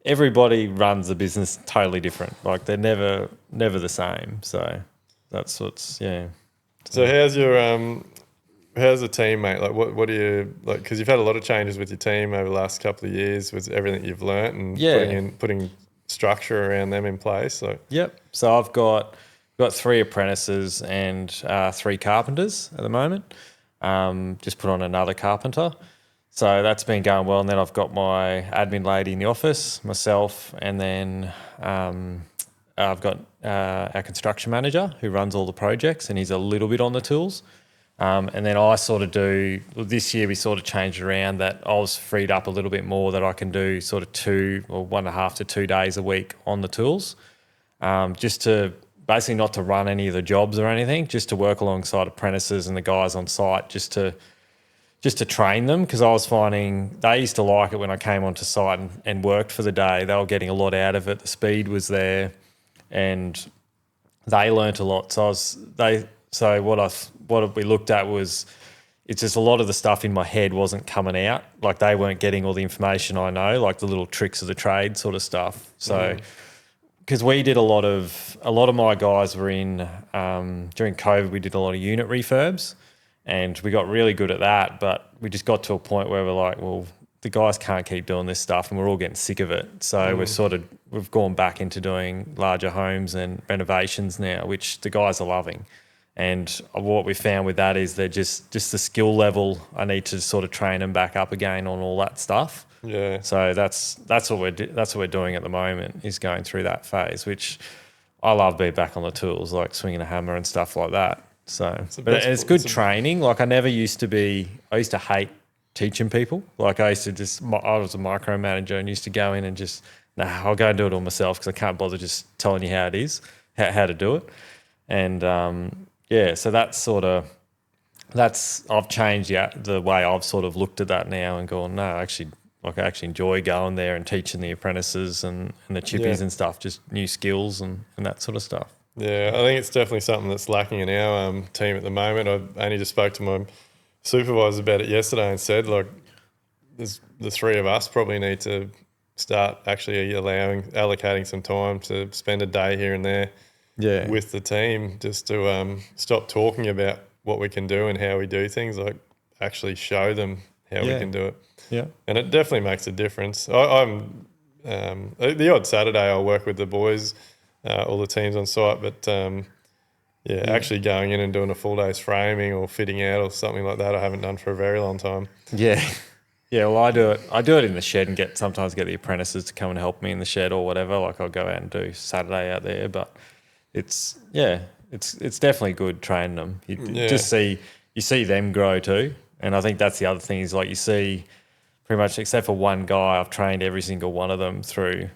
[SPEAKER 1] everybody runs a business totally different. Like they're never the same. So that's what's
[SPEAKER 2] So how's the team, mate? Like what do you like? Because you've had a lot of changes with your team over the last couple of years with everything you've learnt and putting structure around them in place.
[SPEAKER 1] So I've got 3 apprentices and 3 carpenters at the moment. Just put on another carpenter. So that's been going well. And then I've got my admin lady in the office, myself, and then I've got our construction manager who runs all the projects, and he's a little bit on the tools. And then I sort of this year we sort of changed around that I was freed up a little bit more that I can do sort of 2 or 1.5 to 2 days a week on the tools, just to basically not to run any of the jobs or anything, just to work alongside apprentices and the guys on site, just to train them, because I was finding they used to like it when I came onto site and worked for the day. They were getting a lot out of it. The speed was there, and they learnt a lot. So what we looked at was it's just a lot of the stuff in my head wasn't coming out. Like they weren't getting all the information I know, like the little tricks of the trade sort of stuff. So because we did a lot of my guys were in during COVID. We did a lot of unit refurbs, and we got really good at that. But we just got to a point where we're like, well, the guys can't keep doing this stuff, and we're all getting sick of it. So we've gone back into doing larger homes and renovations now, which the guys are loving. And what we found with that is they're just the skill level. I need to sort of train them back up again on all that stuff.
[SPEAKER 2] Yeah.
[SPEAKER 1] So that's what we're doing at the moment, is going through that phase, which I love, being back on the tools, like swinging a hammer and stuff like that. So, but it's good training. Like I used to hate teaching people. Like I was a micromanager and used to go in and just, I'll go and do it all myself because I can't bother just telling you how it is, how to do it. And so I've changed the way I've sort of looked at that now and gone, no, I actually enjoy going there and teaching the apprentices and the chippies and stuff, just new skills and that sort of stuff.
[SPEAKER 2] Yeah, I think it's definitely something that's lacking in our team at the moment. I only just spoke to my supervisor about it yesterday and said, like, the three of us probably need to start actually allocating some time to spend a day here and there with the team, just to stop talking about what we can do and how we do things, like actually show them how we can do it.
[SPEAKER 1] Yeah.
[SPEAKER 2] And it definitely makes a difference. I'm the odd Saturday I'll work with the boys, all the teams on site, but actually going in and doing a full day's framing or fitting out or something like that, I haven't done for a very long time.
[SPEAKER 1] Yeah. Yeah, well, I do it in the shed and sometimes get the apprentices to come and help me in the shed or whatever. Like I'll go out and do Saturday out there, but it's definitely good training them. You see them grow too. And I think that's the other thing is, like, you see pretty much, except for one guy, I've trained every single one of them through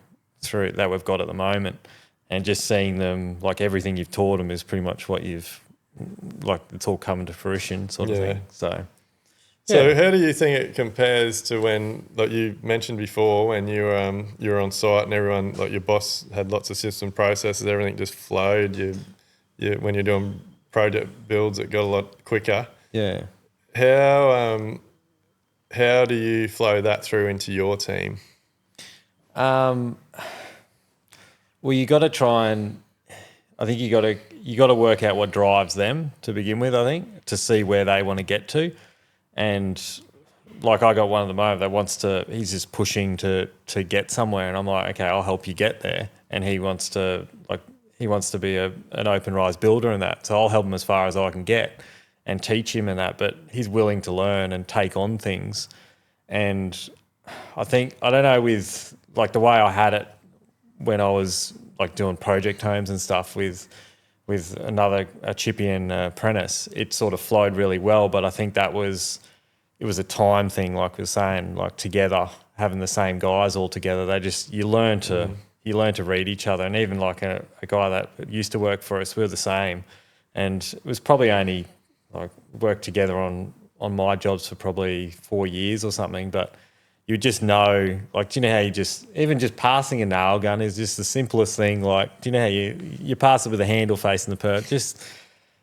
[SPEAKER 1] that we've got at the moment. And just seeing them, like, everything you've taught them is pretty much what it's all coming to fruition sort of thing. So
[SPEAKER 2] how do you think it compares to when, like you mentioned before, when you were on site and everyone, like your boss had lots of system processes, everything just flowed. When you're doing project builds, it got a lot quicker.
[SPEAKER 1] Yeah.
[SPEAKER 2] How do you flow that through into your team?
[SPEAKER 1] Well, you got to try and, I think you got to work out what drives them to begin with, I think, to see where they want to get to. And like I got one at the moment he's just pushing to get somewhere, and I'm like, okay, I'll help you get there. And he wants to be an open rise builder and that. So I'll help him as far as I can get and teach him and that, but he's willing to learn and take on things. And I don't know, with like the way I had it when I was like doing project homes and stuff with a chippy and apprentice, it sort of flowed really well. But I think it was a time thing, like we were saying, like together, having the same guys all together, you learn to read each other. And even like a guy that used to work for us, we were the same. And it was probably only like worked together on my jobs for probably 4 years or something, but you just know, like, do you know how even just passing a nail gun is just the simplest thing? Like, do you know how you pass it with a handle facing the perch? Just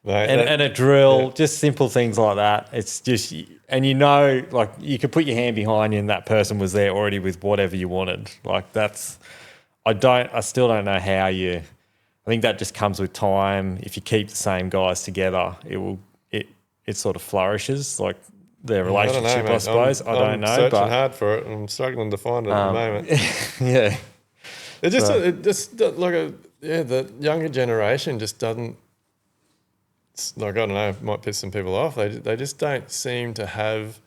[SPEAKER 1] and a drill, just simple things like that. It's just, and you know, like you could put your hand behind you and that person was there already with whatever you wanted. Like I still don't know how I think that just comes with time. If you keep the same guys together, it sort of flourishes, like their relationship, I suppose. I don't know.
[SPEAKER 2] I'm searching hard for it. I'm struggling to find it at the moment.
[SPEAKER 1] Yeah.
[SPEAKER 2] The younger generation just doesn't, like, I don't know, it might piss some people off. They just don't seem to have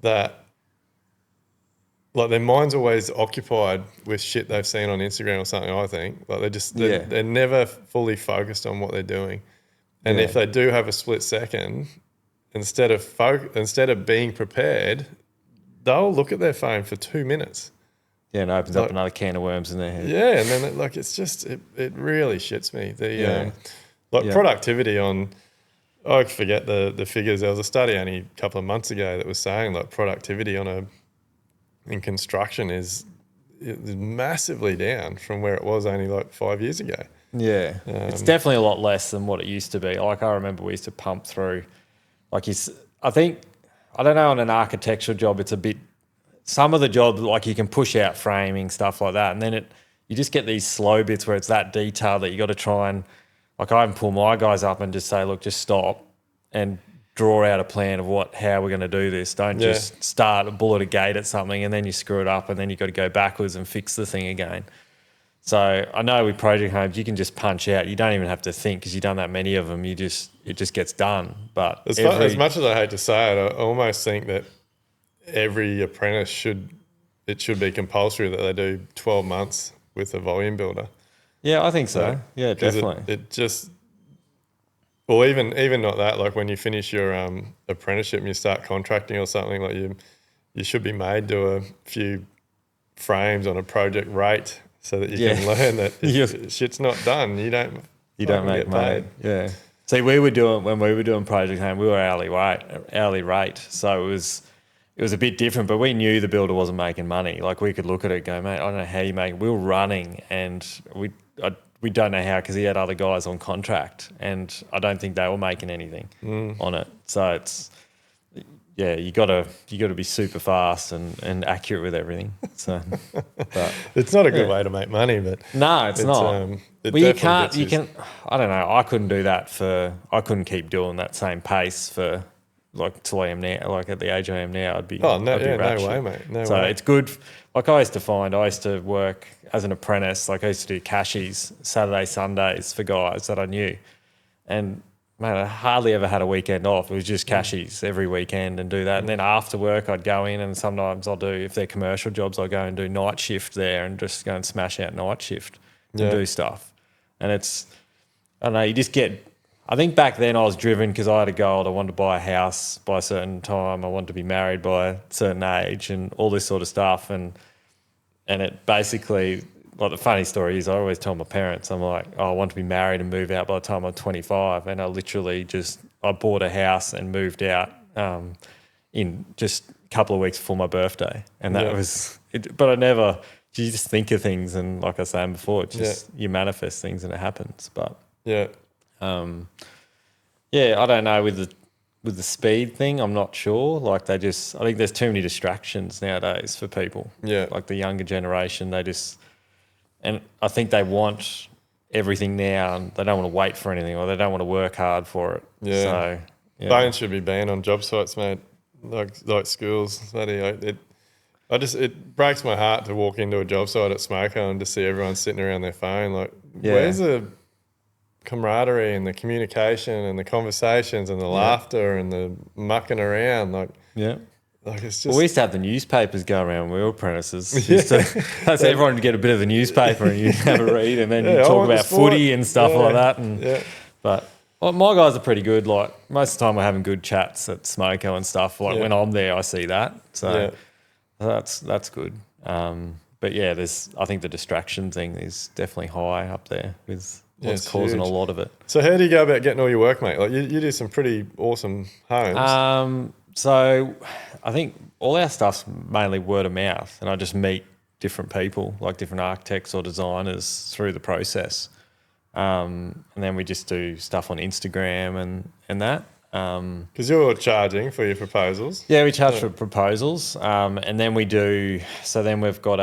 [SPEAKER 2] that, like their mind's always occupied with shit they've seen on Instagram or something, I think. Like they're never fully focused on what they're doing. And if they do have a split second, instead of being prepared, they'll look at their phone for 2 minutes.
[SPEAKER 1] Yeah, and it opens up another can of worms in their head.
[SPEAKER 2] Yeah, and then it really shits me. Productivity on, I forget the figures. There was a study only a couple of months ago that was saying like productivity in construction is massively down from where it was only like 5 years ago.
[SPEAKER 1] Yeah, it's definitely a lot less than what it used to be. Like I remember we used to pump through, I don't know, on an architectural job, it's a bit, some of the jobs, like you can push out framing, stuff like that. And then you just get these slow bits where it's that detailed that you got to try and, like, I pull my guys up and just say, look, just stop and draw out a plan of how we're going to do this. Don't just start a bullet a gate at something and then you screw it up and then you got to go backwards and fix the thing again. So I know with project homes, you can just punch out. You don't even have to think because you've done that many of them. It just gets done. But
[SPEAKER 2] as much as I hate to say it, I almost think that every apprentice should be compulsory that they do 12 months with a volume builder.
[SPEAKER 1] Yeah, I think so. Yeah, definitely.
[SPEAKER 2] It just, well, even not that. Like when you finish your apprenticeship and you start contracting or something, like you should be made to a few frames on a project rate so that you can learn that if shit's not done, you don't
[SPEAKER 1] make money. Yeah. See, when we were doing project home, we were hourly rate. So it was a bit different, but we knew the builder wasn't making money. Like we could look at it and go, mate, I don't know how you make it. We were running and we don't know how because he had other guys on contract and I don't think they were making anything on it. So it's, you gotta be super fast and accurate with everything. So, but
[SPEAKER 2] it's not a good way to make money, but
[SPEAKER 1] no, it's not. Well, you can. I don't know. I couldn't do that I couldn't keep doing that same pace for like till I am now. Like at the age I am now, I'd be.
[SPEAKER 2] Oh no, no way, mate. No
[SPEAKER 1] so
[SPEAKER 2] way.
[SPEAKER 1] It's good. Like I used to work as an apprentice. Like I used to do cashies Saturday, Sundays for guys that I knew, and. Man, I hardly ever had a weekend off. It was just cashies every weekend and do that. And then after work, I'd go in and sometimes I'll do, if they're commercial jobs, I'll go and do night shift there and just go and smash out night shift and do stuff. And it's, I don't know, you just get, I think back then I was driven because I had a goal. I wanted to buy a house by a certain time. I wanted to be married by a certain age and all this sort of stuff. And it basically... Like the funny story is I always tell my parents, I'm like, I want to be married and move out by the time I'm 25. And I literally I bought a house and moved out in just a couple of weeks before my birthday. And that was it. But you just think of things. And like I was saying before, you manifest things and it happens. But I don't know with the speed thing, I'm not sure. Like I think there's too many distractions nowadays for people. Yeah. Like the younger generation, and I think they want everything now and they don't want to wait for anything or they don't want to work hard for it. Yeah. So,
[SPEAKER 2] phones should be banned on job sites, mate, like schools. It breaks my heart to walk into a job site at Smoko and just see everyone sitting around their phone. Like, where's the camaraderie and the communication and the conversations and the laughter and the mucking around? Like it's just...
[SPEAKER 1] Well, we used to have the newspapers go around when we were apprentices. That's everyone would get a bit of the newspaper and you have a read and then you talk about footy and stuff like that. But my guys are pretty good. Like most of the time we're having good chats at Smoko and stuff. Like when I'm there, I see that. So that's good. But I think the distraction thing is definitely high up there with what's causing a lot of it.
[SPEAKER 2] So how do you go about getting all your work, mate? Like you do some pretty awesome homes.
[SPEAKER 1] So I think all our stuff's mainly word of mouth and I just meet different people, like different architects or designers through the process. And then we just do stuff on Instagram and that.
[SPEAKER 2] Because you're charging for your proposals.
[SPEAKER 1] Yeah, we charge for proposals. And then we've got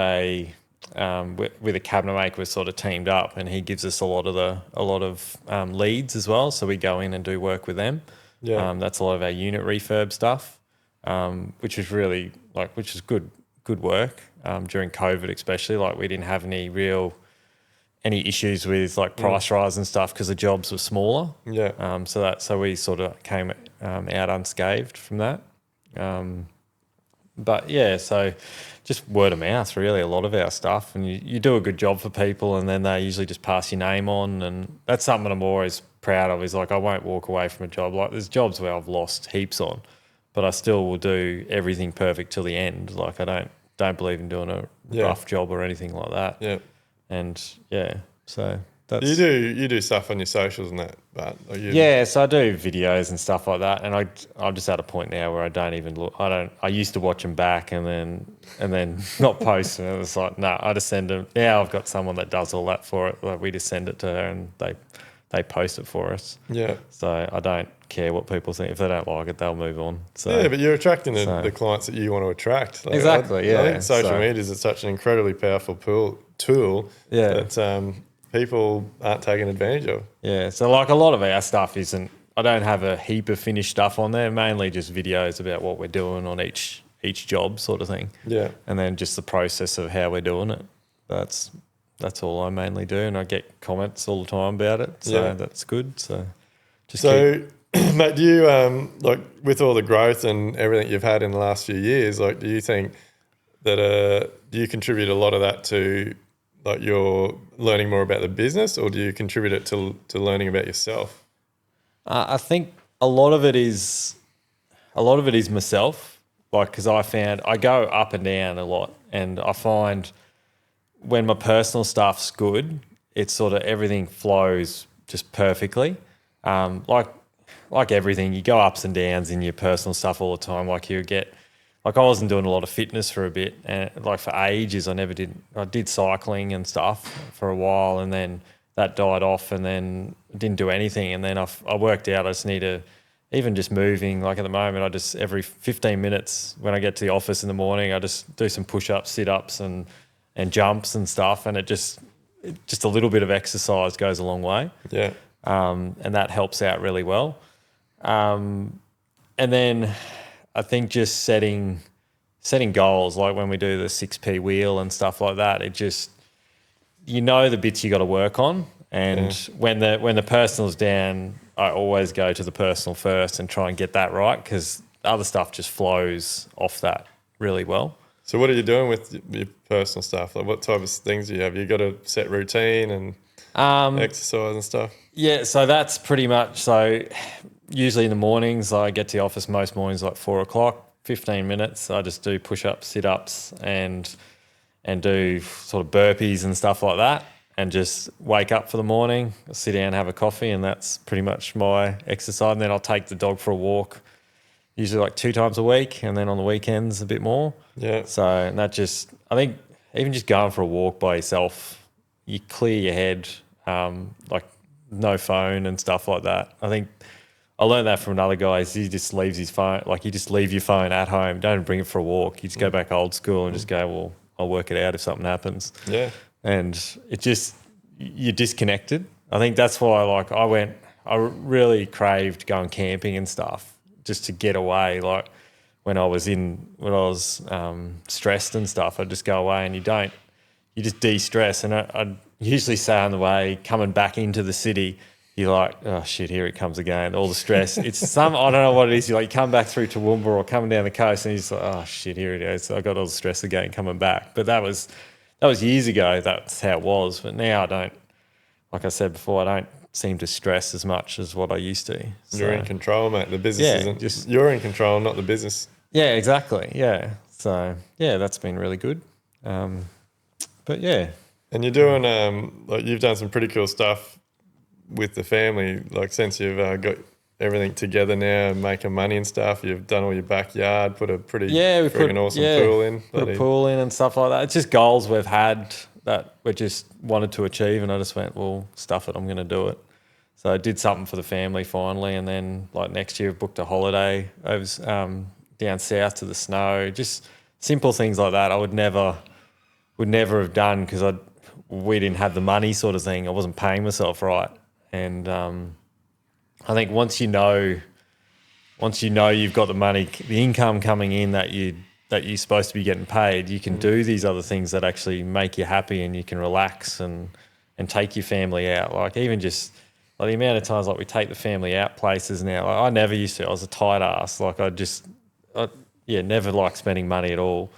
[SPEAKER 1] with a cabinet maker, we're sort of teamed up and he gives us a lot of leads as well. So we go in and do work with them. Yeah. That's a lot of our unit refurb stuff, which is really which is good work during COVID, especially. Like we didn't have any issues with like price rise and stuff because the jobs were smaller. Yeah. So we sort of came out unscathed from that. So just word of mouth, really, a lot of our stuff. And you do a good job for people and then they usually just pass your name on. And that's something I'm always proud of is like I won't walk away from a job. Like there's jobs where I've lost heaps on, but I still will do everything perfect till the end. Like I don't believe in doing a rough job or anything like that. Yeah. And so that's...
[SPEAKER 2] You do stuff on your socials and that, but...
[SPEAKER 1] So I do videos and stuff like that, and I'm just at a point now where I don't even look... I used to watch them back and then not post, and it was like, no, I just send them... Now I've got someone that does all that for it. Like we just send it to her and they they post it for us.
[SPEAKER 2] Yeah.
[SPEAKER 1] So I don't care what people think. If they don't like it, they'll move on. So
[SPEAKER 2] yeah, but you're attracting the clients that you want to attract. Like,
[SPEAKER 1] exactly.
[SPEAKER 2] I think social media is such an incredibly powerful tool that people aren't taking advantage of.
[SPEAKER 1] Yeah. So like a lot of our stuff isn't. I don't have a heap of finished stuff on there. Mainly just videos about what we're doing on each job, sort of thing.
[SPEAKER 2] Yeah.
[SPEAKER 1] And then just the process of how we're doing it. That's all I mainly do, and I get comments all the time about it. So that's good. So
[SPEAKER 2] mate, do you like with all the growth and everything you've had in the last few years, like do you think that do you contribute a lot of that to like your learning more about the business, or do you contribute it to learning about yourself?
[SPEAKER 1] I think a lot of it is myself, like because I found I go up and down a lot, and I find when my personal stuff's good, it's sort of everything flows just perfectly. Like everything, you go ups and downs in your personal stuff all the time. Like I wasn't doing a lot of fitness for a bit, and like for ages, I did cycling and stuff for a while, and then that died off, and then didn't do anything. And then I worked out I just need to, even just moving, like at the moment, I just every 15 minutes when I get to the office in the morning, I just do some push-ups, sit-ups and jumps and stuff. And just a little bit of exercise goes a long way. Yeah. And that helps out really well. And then I think just setting goals, like when we do the 6P wheel and stuff like that, it just, you know the bits you got to work on, and when the personal's down, I always go to the personal first and try and get that right, because other stuff just flows off that really well. So what are you doing with your personal stuff? Like what type of things do you have? You got a set routine and exercise and stuff? Yeah, so that's pretty much, so usually in the mornings I get to the office most mornings like 4 o'clock, 15 minutes. I just do push-ups, sit-ups and do sort of burpees and stuff like that, and just wake up for the morning, sit down, have a coffee, and that's pretty much my exercise. And then I'll take the dog for a walk, usually like 2 times a week, and then on the weekends a bit more. Yeah. So and that just, I think even just going for a walk by yourself, you clear your head, like no phone and stuff like that. I think I learned that from another guy. He just leaves his phone, like you just leave your phone at home, don't bring it for a walk. You just go back old school and just go, well, I'll work it out if something happens. Yeah. And it just, you're disconnected. I think that's why I really craved going camping and stuff just to get away. Like when I was stressed and stuff, I'd just go away and you just de-stress. And I'd usually say on the way, coming back into the city, you're like, oh shit, here it comes again. All the stress. It's I don't know what it is. You like come back through Toowoomba or coming down the coast, and you're just like, oh shit, here it is. I got all the stress again coming back. But that was years ago. That's how it was. But now I don't. Like I said before, I don't seem to stress as much as what I used to. So, you're in control, mate. The business isn't. You're in control, not the business. Yeah, exactly. Yeah. So yeah, that's been really good. But yeah. And you're doing like you've done some pretty cool stuff with the family, like since you've got everything together now and making money and stuff, you've done all your backyard, put a pretty freaking awesome pool in. Put a pool in and stuff like that. It's just goals we've had that we just wanted to achieve, and I just went, well, stuff it, I'm going to do it. So I did something for the family finally, and then like next year I've booked a holiday. I was down south to the snow, just simple things like that I would never have done because we didn't have the money sort of thing. I wasn't paying myself right. And I think once you know you've got the money, the income coming in that you're supposed to be getting paid, you can do these other things that actually make you happy, and you can relax and take your family out. Like even just like the amount of times like we take the family out places now. Like I never used to. I was a tight ass. Like I never liked spending money at all.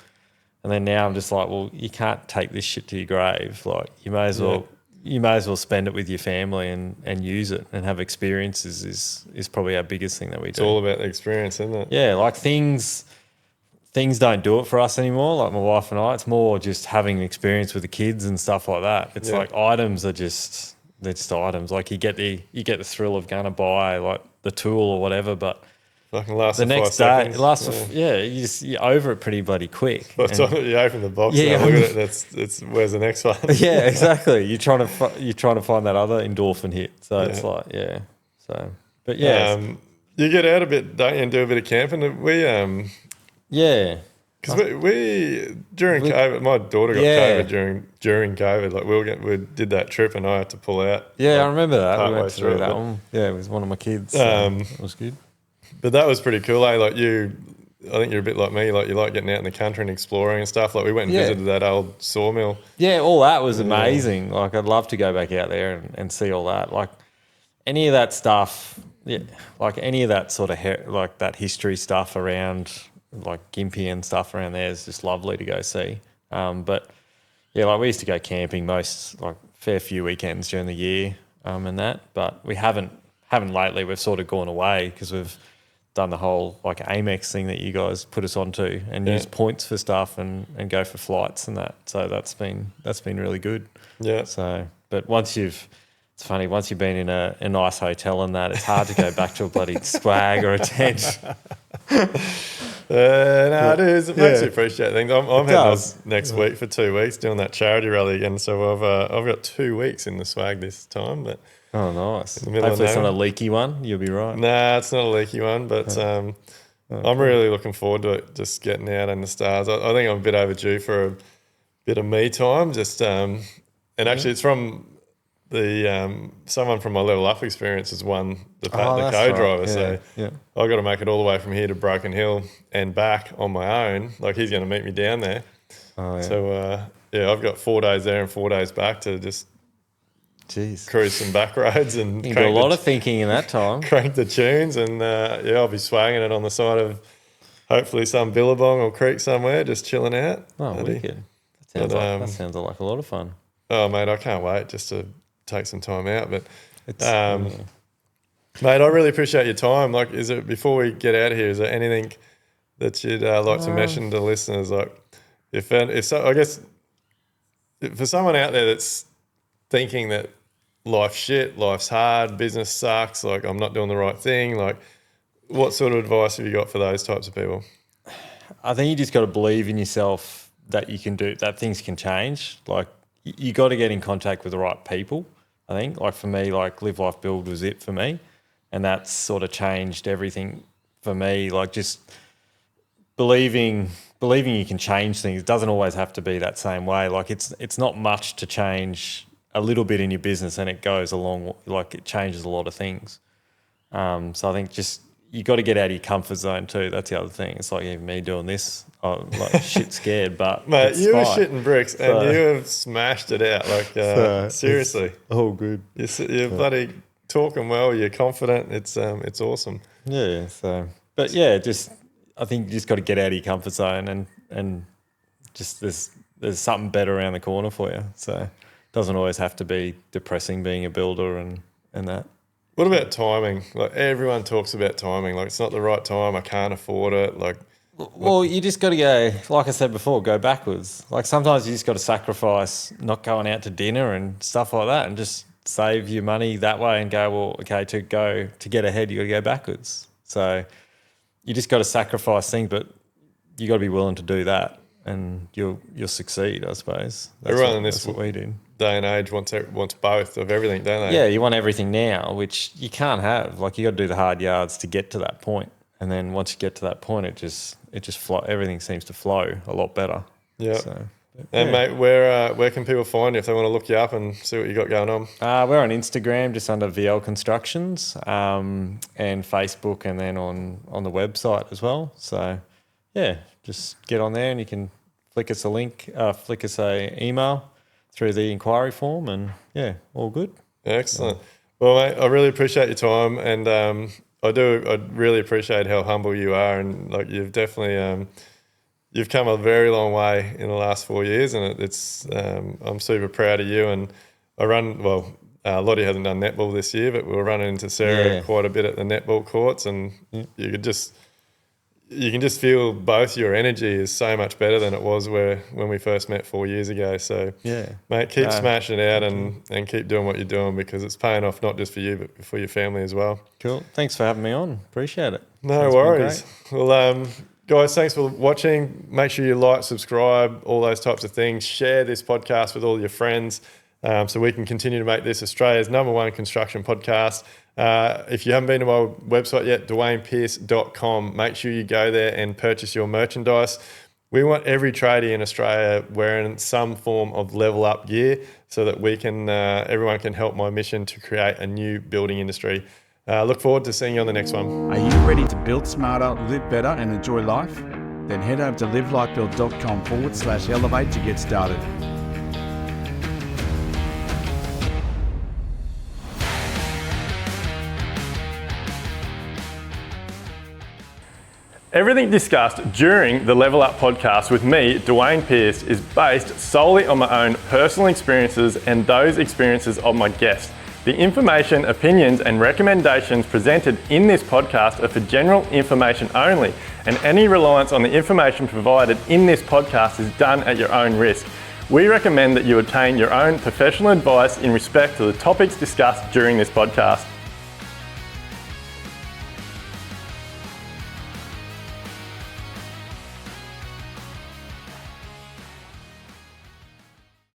[SPEAKER 1] And then now I'm just like, well, you can't take this shit to your grave. Like you may as well. You may as well spend it with your family and use it and have experiences is probably our biggest thing that we do. It's all about the experience, isn't it? Yeah, like things don't do it for us anymore, like my wife and I. It's more just having an experience with the kids and stuff like that. It's like items are just items. Like you get the thrill of going to buy like the tool or whatever, but
[SPEAKER 2] Fucking lasts
[SPEAKER 1] the
[SPEAKER 2] for
[SPEAKER 1] next
[SPEAKER 2] 5
[SPEAKER 1] day,
[SPEAKER 2] seconds.
[SPEAKER 1] it lasts for, you're over it pretty bloody quick.
[SPEAKER 2] By the time you open the box,
[SPEAKER 1] Yeah.
[SPEAKER 2] and look at it. It's where's the next one?
[SPEAKER 1] Yeah, exactly. You're trying to find that other endorphin hit. So it's
[SPEAKER 2] Yeah.
[SPEAKER 1] like, So, but yeah,
[SPEAKER 2] You get out a bit, don't you, and do a bit of camping. We
[SPEAKER 1] yeah.
[SPEAKER 2] because we during COVID, my daughter got
[SPEAKER 1] Yeah.
[SPEAKER 2] COVID during COVID. Like we did that trip, and I had to pull out.
[SPEAKER 1] Yeah, I
[SPEAKER 2] like,
[SPEAKER 1] remember that. We
[SPEAKER 2] partway
[SPEAKER 1] went to
[SPEAKER 2] through
[SPEAKER 1] do
[SPEAKER 2] it,
[SPEAKER 1] that
[SPEAKER 2] but-
[SPEAKER 1] one. Yeah, it was one of my kids. So it was good.
[SPEAKER 2] But that was pretty cool, eh? Like I think you're a bit like me. Like you like getting out in the country and exploring and stuff. Like we went and visited that old sawmill.
[SPEAKER 1] Yeah, all that was amazing. Like I'd love to go back out there and see all that. Like any of that stuff, like any of that sort of like that history stuff around like Gympie and stuff around there is just lovely to go see. But yeah, like we used to go camping fair few weekends during the year and that, but we haven't lately. We've sort of gone away because we've done the whole like Amex thing that you guys put us onto and use points for stuff and go for flights and that. So that's been really good.
[SPEAKER 2] Yeah.
[SPEAKER 1] So, but once you've been in a nice hotel and that, it's hard to go back to a bloody swag or a tent.
[SPEAKER 2] No, it is. It makes you appreciate things. I'm heading
[SPEAKER 1] does.
[SPEAKER 2] up next week for 2 weeks doing that charity rally again. So I've got 2 weeks in the swag this time, but.
[SPEAKER 1] Oh, nice.
[SPEAKER 2] the middle of
[SPEAKER 1] Hopefully it's not a
[SPEAKER 2] nowhere.
[SPEAKER 1] leaky one. You'll be right.
[SPEAKER 2] Nah, it's not a leaky one, but I'm really looking forward to it. Just getting out in the stars. I think I'm a bit overdue for a bit of me time. Just and actually, it's from the someone from my Level Up experience has won the
[SPEAKER 1] that's
[SPEAKER 2] co-driver.
[SPEAKER 1] right.
[SPEAKER 2] So
[SPEAKER 1] Yeah.
[SPEAKER 2] I've got to make it all the way from here to Broken Hill and back on my own. Like he's going to meet me down there.
[SPEAKER 1] Oh, yeah.
[SPEAKER 2] So I've got 4 days there and 4 days back to just
[SPEAKER 1] Jeez.
[SPEAKER 2] cruise some back roads and
[SPEAKER 1] You can do a lot of thinking in that time.
[SPEAKER 2] crank the tunes, and I'll be swagging it on the side of hopefully some billabong or creek somewhere, just chilling out.
[SPEAKER 1] Oh,
[SPEAKER 2] Buddy.
[SPEAKER 1] wicked. That sounds like a lot of fun.
[SPEAKER 2] Oh, mate, I can't wait just to take some time out. But,
[SPEAKER 1] It's,
[SPEAKER 2] mate, I really appreciate your time. Like, before we get out of here, is there anything that you'd like to mention to listeners? Like, I guess for someone out there that's thinking that life's shit, life's hard, business sucks, like I'm not doing the right thing, like what sort of advice have you got for those types of people?
[SPEAKER 1] I think you just got to believe in yourself that you can do that. Things can change. Like you got to get in contact with the right people. I think, like for me, like Live Life Build was it for me, and that's sort of changed everything for me. Like just believing you can change things. It doesn't always have to be that same way. Like it's not much to change a little bit in your business, and it goes along. Like it changes a lot of things. So I think just you got to get out of your comfort zone too. That's the other thing. It's like even me doing this, I'm like shit scared, but
[SPEAKER 2] Mate,
[SPEAKER 1] it's
[SPEAKER 2] you were
[SPEAKER 1] fine.
[SPEAKER 2] shitting bricks and you have smashed it out. Like seriously,
[SPEAKER 1] Oh, good.
[SPEAKER 2] you're bloody talking well. You're confident. It's awesome.
[SPEAKER 1] Yeah. So, but yeah, I think you just got to get out of your comfort zone and just there's something better around the corner for you. So it doesn't always have to be depressing being a builder and that.
[SPEAKER 2] What about timing? Like everyone talks about timing. Like it's not the right time. I can't afford it. Like
[SPEAKER 1] Well, you just got to go, like I said before, go backwards. Like sometimes you just got to sacrifice not going out to dinner and stuff like that and just save your money that way and go, well, okay, to get ahead, you got to go backwards. So you just got to sacrifice things, but you got to be willing to do that and you'll succeed, I suppose.
[SPEAKER 2] Everyone in this
[SPEAKER 1] that's what we do.
[SPEAKER 2] day and age wants both of everything, don't they?
[SPEAKER 1] Yeah, you want everything now, which you can't have. Like you got to do the hard yards to get to that point. And then once you get to that point, it just everything seems to flow a lot better.
[SPEAKER 2] Yeah.
[SPEAKER 1] So,
[SPEAKER 2] And mate, where can people find you if they want to look you up and see what you got going on?
[SPEAKER 1] we're on Instagram, just under Vielle Constructions, and Facebook, and then on the website as well. So, yeah, just get on there and you can flick us a link, flick us a email through the inquiry form, and yeah, all good.
[SPEAKER 2] Excellent. Well, mate, I really appreciate your time, and I really appreciate how humble you are, and like you've definitely you've come a very long way in the last 4 years, and I'm super proud of you. And Lottie hasn't done netball this year, but we were running into Sarah quite a bit at the netball courts, and you could just you can just feel both your energy is so much better than it was when we first met 4 years ago. So, mate, keep smashing it out and keep doing what you're doing, because it's paying off not just for you, but for your family as well.
[SPEAKER 1] Cool. Thanks for having me on. Appreciate it.
[SPEAKER 2] No worries. Well, guys, thanks for watching. Make sure you like, subscribe, all those types of things. Share this podcast with all your friends so we can continue to make this Australia's #1 construction podcast. If you haven't been to my website yet, duaynepearce.com, make sure you go there and purchase your merchandise. We want every tradie in Australia wearing some form of level up gear so that we can, everyone can help my mission to create a new building industry. Look forward to seeing you on the next one.
[SPEAKER 3] Are you ready to build smarter, live better and enjoy life? Then head over to livelikebuild.com/elevate to get started.
[SPEAKER 2] Everything discussed during the Level Up podcast with me, Duayne Pearce, is based solely on my own personal experiences and those experiences of my guests. The information, opinions and recommendations presented in this podcast are for general information only, and any reliance on the information provided in this podcast is done at your own risk. We recommend that you obtain your own professional advice in respect to the topics discussed during this podcast.